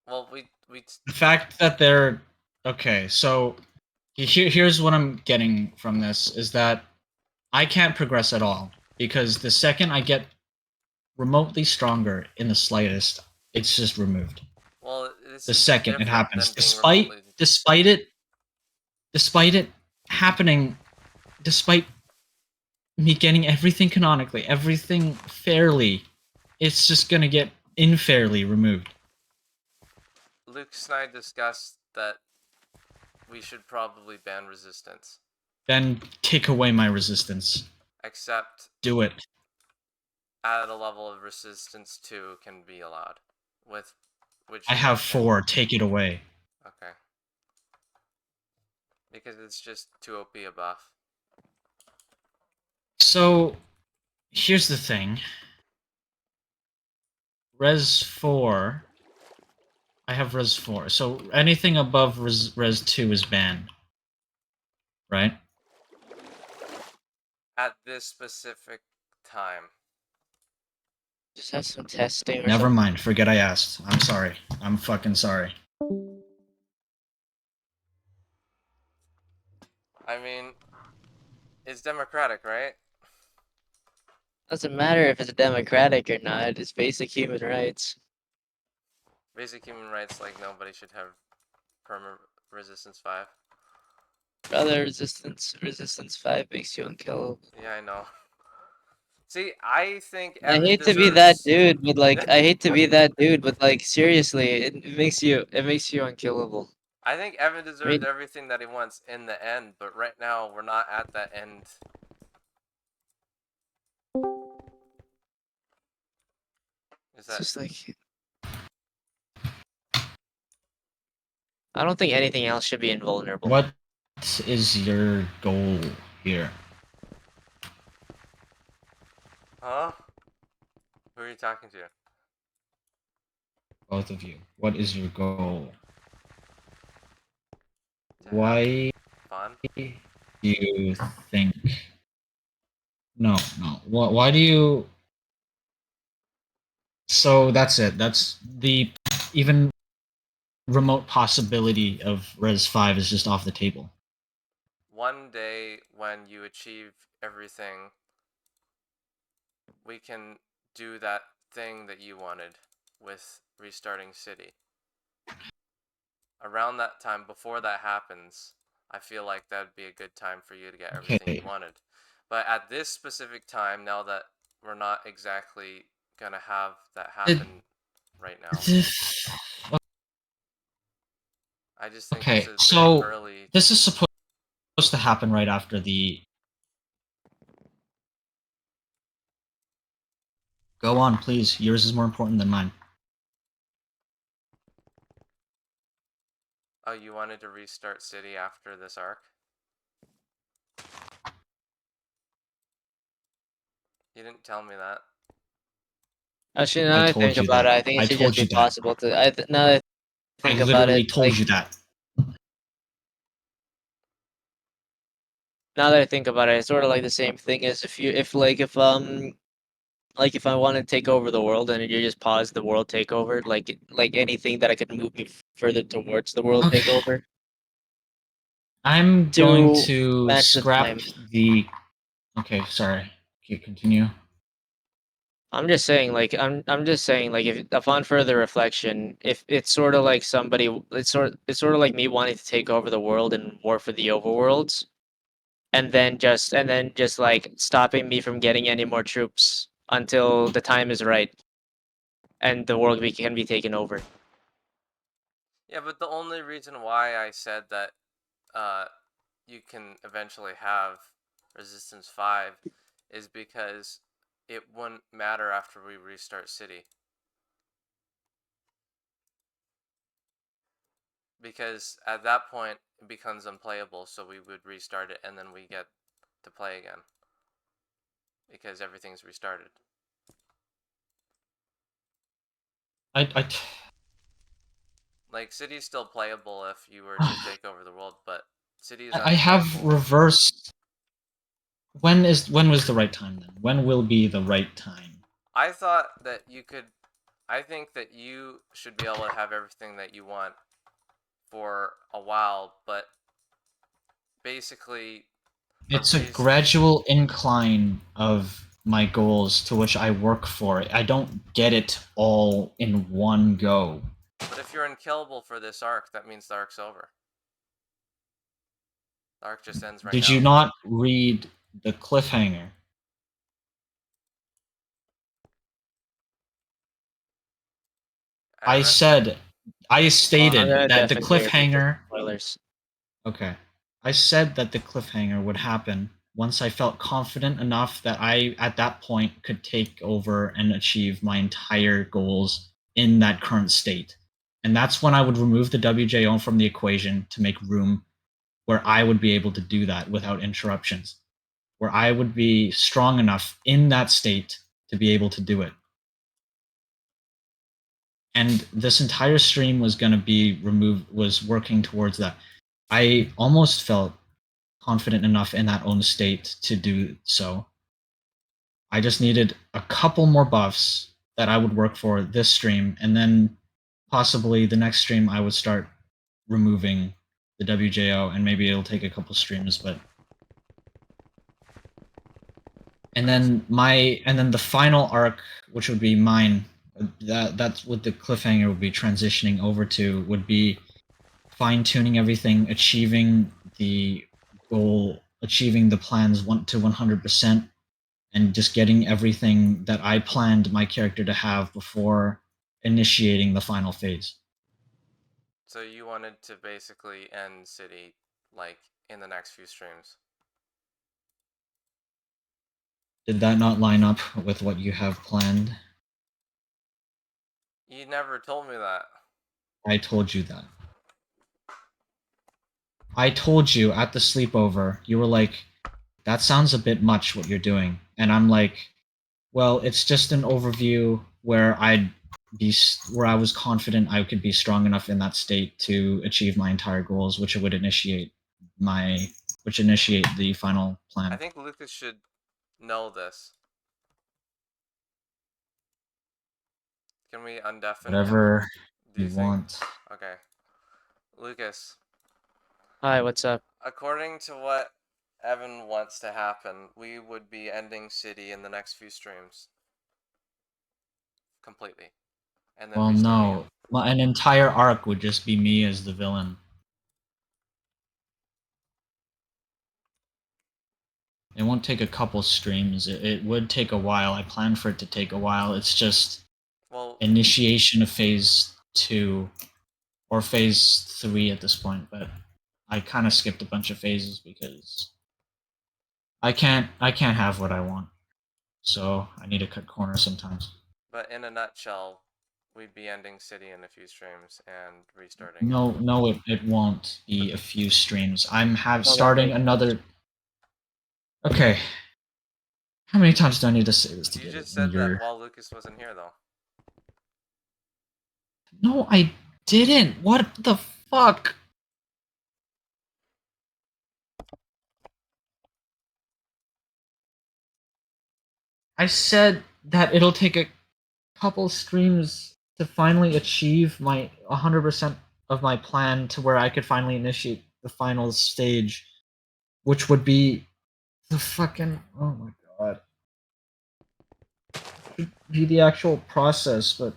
well, we The fact that they're okay, so here's what I'm getting from this is that I can't progress at all because the second I get remotely stronger in the slightest, it's just removed. well, this The is second it different happens, than being remotely. despite it happening, despite me getting everything canonically, everything fairly, it's just gonna get unfairly removed. Luke and I discussed that we should probably ban resistance, Then take away my resistance. except Do it. at a level of resistance 2 can be allowed, with which I is have okay. 4. Take it away. Okay. Because it's just too OP a buff. So, here's the thing. Res 4. I have Res 4. So, anything above Res 2 is banned. Right? At this specific time. Just have some testing or Never something. mind. Forget I asked. I'm sorry. I'm fucking sorry. I mean, it's democratic, right? Doesn't matter if it's democratic or not. It's basic human rights. Basic human rights, like nobody should have perma resistance 5. Brother, resistance 5 makes you unkillable. Yeah, I know. See, I think I Evan hate to be that deserves... dude, but like, I hate to be that dude, but like, seriously, it makes you unkillable. I think Evan I deserves mean, everything that he wants in the end, but right now we're not at that end. Is it's that just like, I don't think anything else should be invulnerable. What is your goal here? huh? Who are you talking to? Both of you. What is your goal? To have Why fun? do you think... No, no. Why do you... So that's it. That's the even remote possibility of Res 5 is just off the table. One day when you achieve everything, we can do that thing that you wanted with restarting City. Around that time, before that happens, I feel like that'd be a good time for you to get everything you Okay. wanted. But at this specific time, now that we're not exactly gonna have that happen right now, I just think this Okay, is very so early. this is supposed to happen right after the... Go on, please. Yours is more important than mine. Oh, you wanted to restart City after this arc? You didn't tell me that. Actually, now that I I told think you about it, that. I think I it should just told be you that. possible to. Now that I I think about literally it, told like, you that. now that I think about it, it's sort of like the same thing as like if I want to take over the world and you just pause the world takeover, like anything that I could move me further towards the world Okay. takeover I'm going to to match the scrap time. the... Okay, sorry. Okay, continue. I'm just saying, I'm just saying, like, if upon further reflection, if it's sort of like it's sort of like me wanting to take over the world and war for the overworlds, and then just like stopping me from getting any more troops until the time is right, and the world can be taken over. Yeah, but the only reason why I said that you can eventually have Resistance 5 is because it wouldn't matter after we restart City. Because at that point, it becomes unplayable, so we would restart it and then we get to play again. Because everything's restarted. Like, City's still playable if you were to take over the world, but City is I have unplayable. reversed... when was the right time then? When will be the right time? I thought that you could. I think that you should be able to have everything that you want for a while, but basically, It's a reason. gradual incline of my goals to which I work for. I don't get it all in one go. But if you're unkillable for this arc, that means the arc's over. The arc just ends right now. Did you not read the cliffhanger? I stated that the cliffhanger. Spoilers. Okay. I said that the cliffhanger would happen once I felt confident enough that I, at that point, could take over and achieve my entire goals in that current state. And that's when I would remove the WJO from the equation to make room where I would be able to do that without interruptions, where I would be strong enough in that state to be able to do it. And this entire stream was going to be removed, was working towards that. I almost felt confident enough in that own state to do so. I just needed a couple more buffs that I would work for this stream, and then possibly the next stream I would start removing the WJO, and maybe it'll take a couple streams, but and then the final arc, which would be mine, that's what the cliffhanger would be transitioning over to, would be fine-tuning everything, achieving the goal, achieving the plans 1 to 100%, and just getting everything that I planned my character to have before initiating the final phase. So you wanted to basically end City, like, in the next few streams. Did that not line up with what you have planned? You never told me that. I told you that. I told you at the sleepover, you were like, that sounds a bit much what you're doing. And I'm like, well, it's just an overview where I was confident I could be strong enough in that state to achieve my entire goals, which would initiate the final plan. I think Lucas should know this. Can we undeafen him? Whatever Do you think? want. Okay. Lucas, Hi, what's up? according to what Evan wants to happen, we would be ending City in the next few streams. Completely. And then Well, restarting no. it. An entire arc would just be me as the villain. It won't take a couple streams. It would take a while. I plan for it to take a while. It's just initiation of phase 2 or phase 3 at this point, but I kind of skipped a bunch of phases because I can't have what I want. So I need to cut corners sometimes. But in a nutshell, we'd be ending City in a few streams and restarting. No, it won't be a few streams. I'm starting another. Okay. How many times do I need to say this to You get just it? said that while Lucas wasn't here, though. No, I didn't. What the fuck? I said that it'll take a couple streams to finally achieve my 100% of my plan to where I could finally initiate the final stage, which would be the fucking, oh my god, should be the actual process, but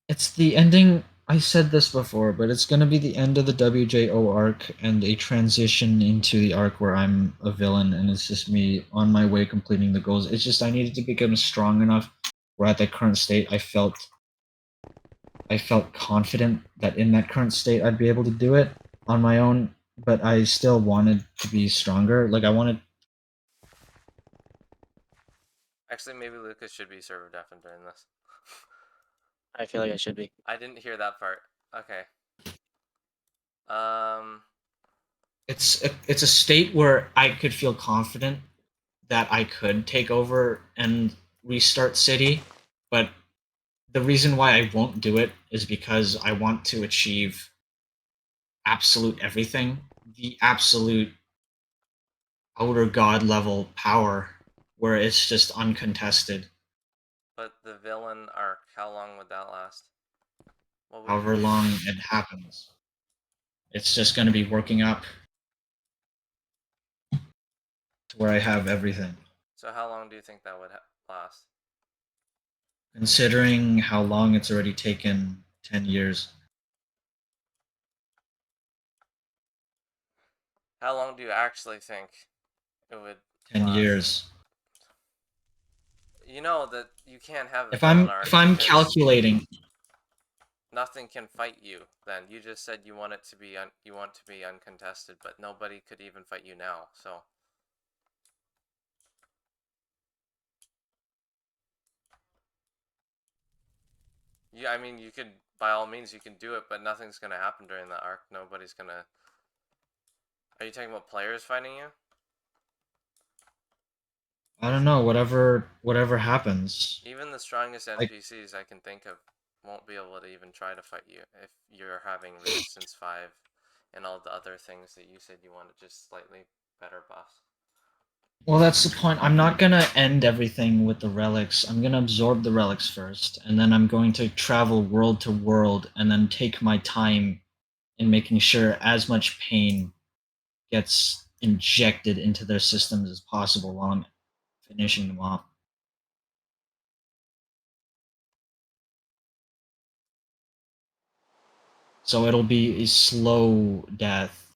it's the ending. I said this before, but it's going to be the end of the WJO arc and a transition into the arc where I'm a villain and it's just me on my way completing the goals. It's just I needed to become strong enough where at that current state I felt confident that in that current state I'd be able to do it on my own, but I still wanted to be stronger. Like I wanted. Actually, maybe Lucas should be server deafened during this. I feel like I should be. I didn't hear that part. Okay. It's a state where I could feel confident that I could take over and restart City, but the reason why I won't do it is because I want to achieve. absolute everything, the absolute outer god level power, where it's just uncontested. But the villain arc, how long would that last? What would However you do? long it happens, it's just going to be working up to where I have everything. So how long do you think that would last? Considering how long it's already taken 10 years. How long do you actually think it would 10 last? years. You know that you can't have a If villain I'm arc if I'm because calculating, nothing can fight you. Then you just said you want it to be you want to be uncontested, but nobody could even fight you now. So yeah, I mean you could by all means you can do it, but nothing's gonna happen during the arc. Nobody's gonna. Are you talking about players fighting you? I don't know, whatever happens. Even the strongest Like, NPCs I can think of won't be able to even try to fight you if you're having resistance 5 and all the other things that you said you wanted just slightly better buffs. well, that's the point. I'm not gonna end everything with the relics. I'm gonna absorb the relics first, and then I'm going to travel world to world, and then take my time in making sure as much pain gets injected into their systems as possible while I'm finishing them off. So it'll be a slow death.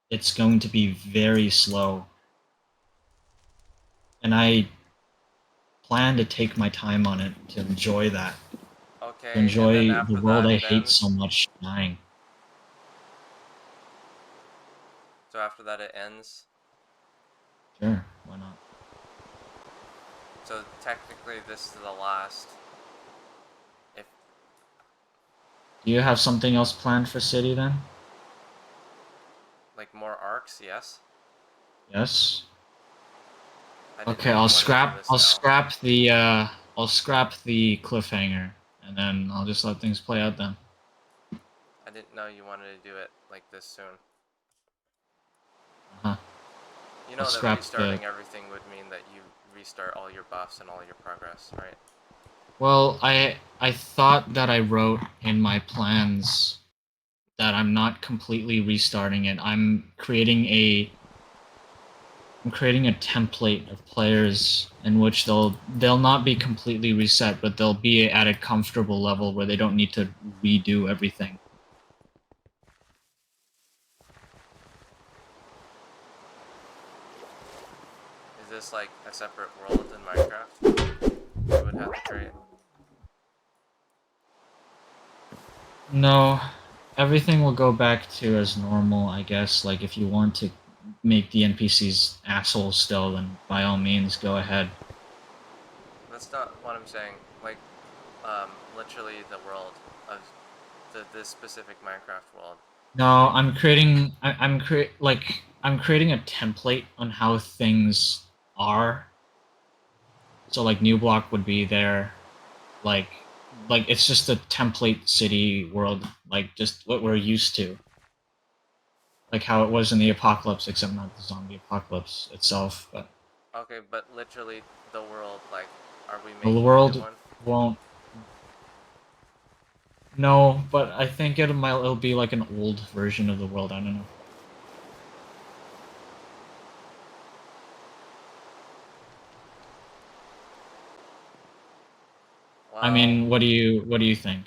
It's going to be very slow. And I plan to take my time on it to enjoy that. Okay, To and then enjoy the after world that I it hate ends. so much dying. So after that it ends. Sure, why not? So technically this is the last. If Do you have something else planned for City then? like more arcs, yes. Yes? I didn't Okay, know you wanted to do this I'll now. scrap the cliffhanger, and then I'll just let things play out then. I didn't know you wanted to do it like this soon. Uh-huh. You I'll know that scrap restarting everything would mean that you restart all your buffs and all your progress, right? Well, I thought that I wrote in my plans that I'm not completely restarting it. I'm creating a template of players in which they'll not be completely reset, but they'll be at a comfortable level where they don't need to redo everything. Is this like a separate world in Minecraft? You would have to create. No, everything will go back to as normal, I guess. Like if you want to make the NPCs assholes still, then by all means go ahead. That's not what I'm saying. Like, literally the world of this specific Minecraft world. No, I'm creating a template on how things are. So like New Block would be there, like it's just a template city world, like just what we're used to, like how it was in the apocalypse, except not the zombie apocalypse itself. But Okay, but literally the world. Like, are we the making a new world one? won't. No, but I think it'll be like an old version of the world. I don't know. Well, I mean, what do you think?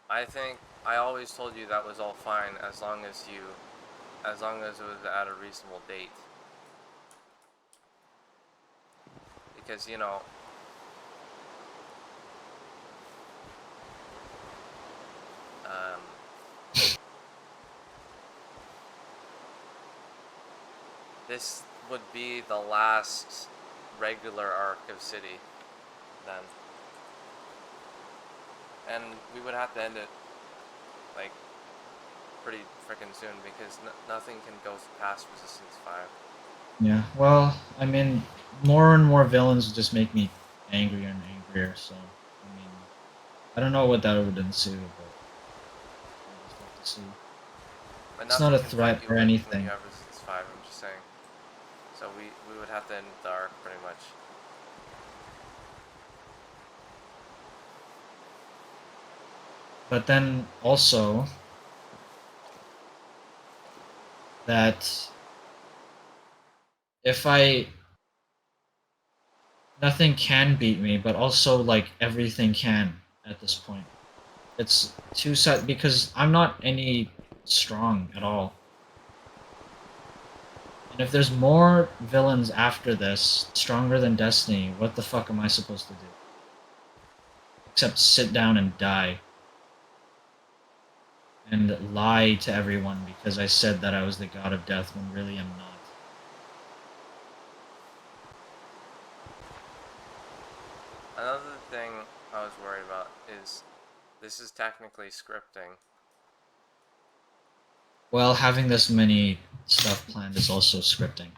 I think I always told you that was all fine as long as it was at a reasonable date. Because um, this would be the last regular arc of City, then, and we would have to end it like pretty freaking soon because nothing can go past Resistance 5. Yeah. Well, I mean, more and more villains just make me angrier and angrier. So, I mean, I don't know what that would ensue, but we'll just have to see. But It's not a nothing can threat fight you or when anything. you have resistance 5, I'm just saying. So we would have to end the arc pretty much. But then also that if I nothing can beat me, but also like everything can at this point. It's two set because I'm not any strong at all. And if there's more villains after this, stronger than Destiny, what the fuck am I supposed to do? Except sit down and die. And lie to everyone because I said that I was the god of death when really I'm not. Another thing I was worried about is this is technically scripting. Well, having this many stuff planned is also scripting.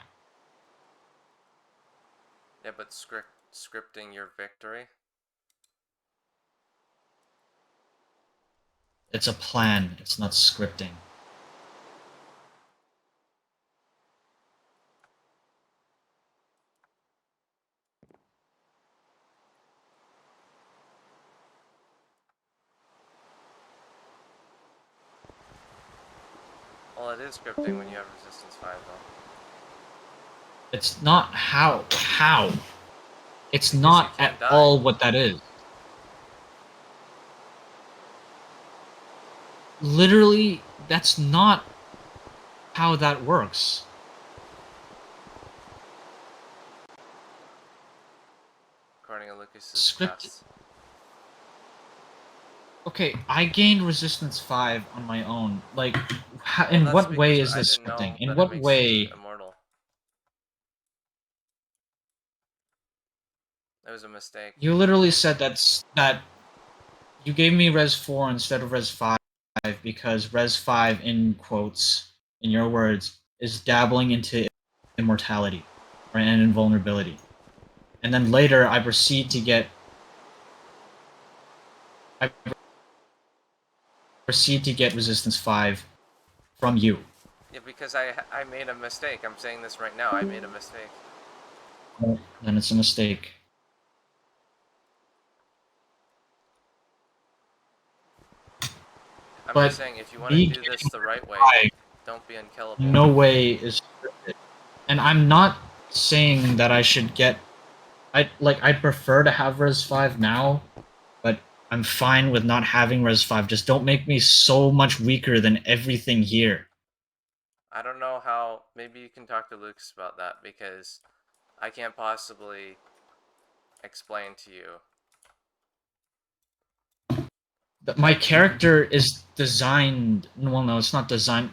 Yeah, but scripting your victory. It's a plan, it's not scripting. Well, it is scripting when you have resistance 5 though. It's not how. How? It's Because not you can't at die. all what that is. Literally, that's not how that works. According to Lucas's Script- tests. Okay, I gained resistance 5 on my own. Like, Well, in that's what way because is I this didn't know scripting? In that it what makes you way? immortal. It was a mistake. You literally said that you gave me res 4 instead of res 5 because res 5, in quotes, in your words, is dabbling into immortality or and invulnerability. And then later I proceed to get resistance 5 from you. Yeah, because I made a mistake. I'm saying this right now. I made a mistake. Well, then it's a mistake. I'm But just saying if you want to me do this the right way, I don't be unkillable. no way is scripted. And I'm not saying that I should get I'd prefer to have res 5 now, but I'm fine with not having res 5. Just don't make me so much weaker than everything here. I don't know how. Maybe you can talk to Lucas about that because I can't possibly explain to you. My character is designed. Well, no, it's not designed.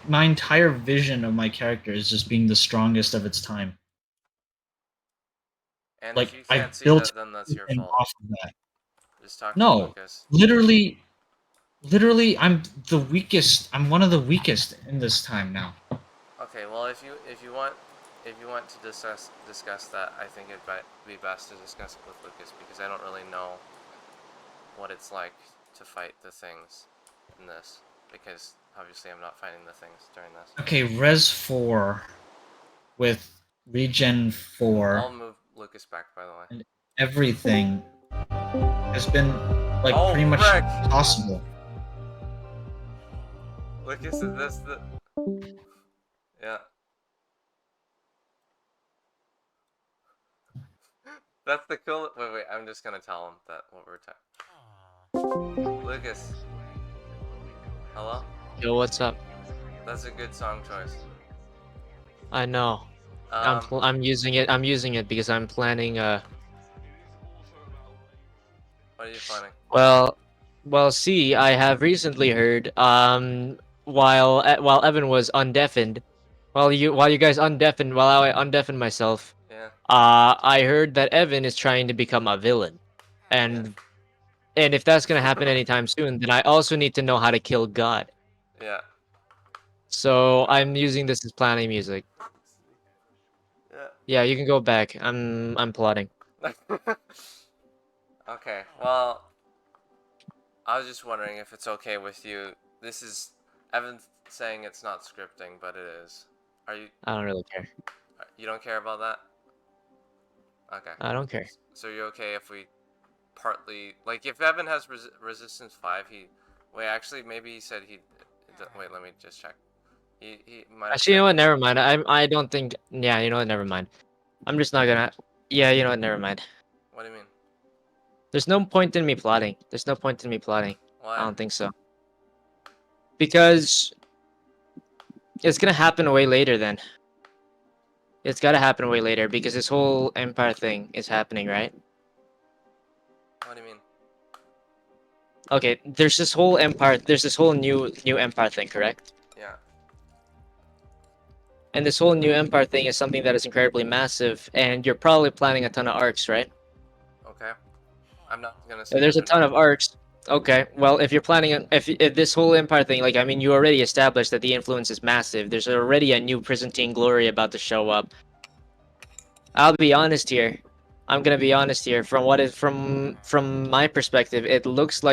My entire vision of my character is just being the strongest of its time. And Like if you I can't see built that, then that's your everything fault. off of that. Just talk to No, Lucas. literally, I'm the weakest. I'm one of the weakest in this time now. Okay, well if you want to discuss that, I think it'd be best to discuss it with Lucas because I don't really know what it's like to fight the things in this because obviously I'm not fighting the things during this. Okay, res 4 with regen 4 I'll move Lucas back, by the way. and everything has been like Oh, pretty much frick! possible. Lucas, is this the... Yeah. That's the cool... Wait, I'm just gonna tell him that what we're talking... Lucas. Hello? Yo, what's up? That's a good song choice. I know. I'm using it. I'm using it because I'm planning. What are you planning? Well. See, I have recently heard. While Evan was undeafened, while you guys undeafened, while I undeafened myself. Yeah. I heard that Evan is trying to become a villain, and if that's gonna happen anytime soon, then I also need to know how to kill God. Yeah. So I'm using this as planning music. Yeah. Yeah, you can go back. I'm plotting. Okay, well, I was just wondering if it's okay with you. This is Evan saying it's not scripting, but it is. Are you? I don't really care. You don't care about that? Okay. I don't care. So you're okay if we partly like if Evan has resistance 5, he wait actually maybe he said he wait let me just check. He might have Actually, you know said- what? Never mind. I don't think. Yeah, you know what? Never mind. I'm just not gonna. Yeah, you know what? Never mind. What do you mean? There's no point in me plotting. There's no point in me plotting. Why? I don't think so. Because it's gonna happen way later then. It's gotta happen way later because this whole empire thing is happening, right? What do you mean? Okay, there's this whole empire. There's this whole new empire thing, correct? Yeah. And this whole new empire thing is something that is incredibly massive, and you're probably planning a ton of arcs, right? Okay. I'm not gonna say. So there's a yes or ton no. of arcs. Okay, well, if you're planning on if this whole empire thing, like I mean, you already established that the influence is massive. There's already a new Byzantine glory about to show up. I'll be honest here. I'm gonna be honest here. From what is from my perspective, it looks like